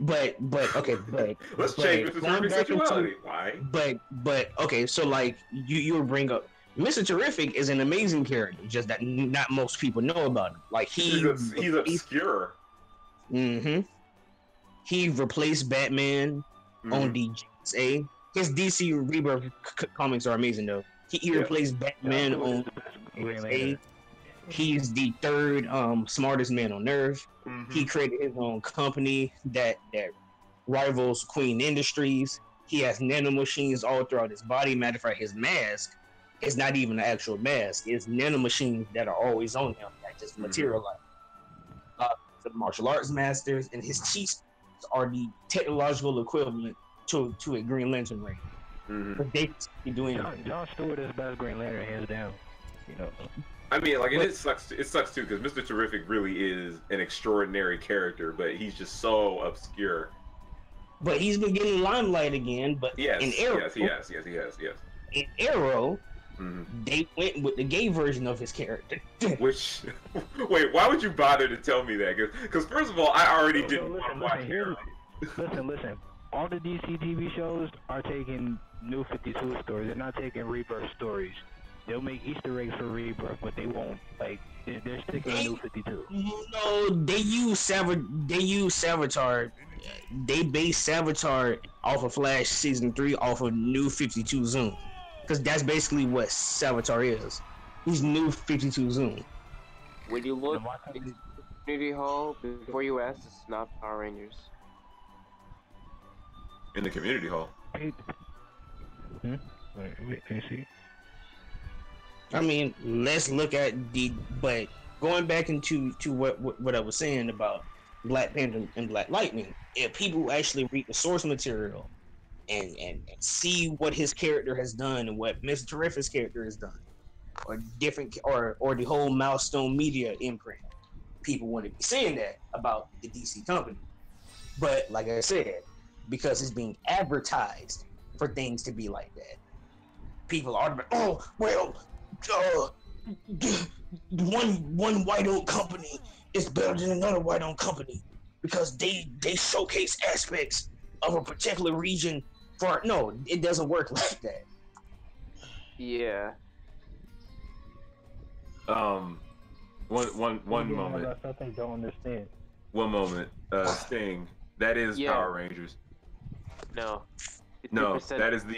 but okay, but Let's but change Mr. going Terrific's back into- sexuality. Why? But okay, so like you bring up Mr. Terrific is an amazing character, just that not most people know about him. Like He's obscure. Mm-hmm. He replaced Batman on DCA. His DC Rebirth comics are amazing though. He replaced Batman on DCA. He's the third smartest man on Earth. He created his own company that rivals Queen Industries. He has nanomachines all throughout his body. Matter of fact, his mask is not even an actual mask. It's nanomachines that are always on him that just materialize. The martial arts masters and his teeth are the technological equivalent to a Green Lantern ring. But they be doing John Stewart is the best Green Lantern, hands down. You know. I mean, like, it sucks. It sucks too because Mr. Terrific really is an extraordinary character, but he's just so obscure. But he's been getting limelight again. But Yes, in Arrow, yes, he has. In Arrow, they went with the gay version of his character. Which, wait, why would you bother to tell me that? Because first of all, I already didn't want to watch Arrow. Listen. All the DC TV shows are taking New 52 stories. They're not taking Rebirth stories. They'll make Easter eggs for Rebirth, but they won't. Like they're sticking to New 52. No, they use Savitar. They base Savitar off of Flash season 3 off of New 52 Zoom, because that's basically what Savitar is. He's New 52 Zoom. When you look at the community hall before you ask, it's not Power Rangers. In the community hall. Wait, can you see? I mean, let's look at but going back into what I was saying about Black Panther and Black Lightning, if people actually read the source material and see what his character has done and what Mr. Terrific's character has done, or different or the whole Milestone Media imprint, people wouldn't be saying that about the DC company. But like I said, because it's being advertised for things to be like that, people are one white-owned company is better than another white-owned company because they showcase aspects of a particular region. No, it doesn't work like that. Yeah. One moment. That's something I don't understand. One moment. Sting. That is Power Rangers. No. No, 50% that is the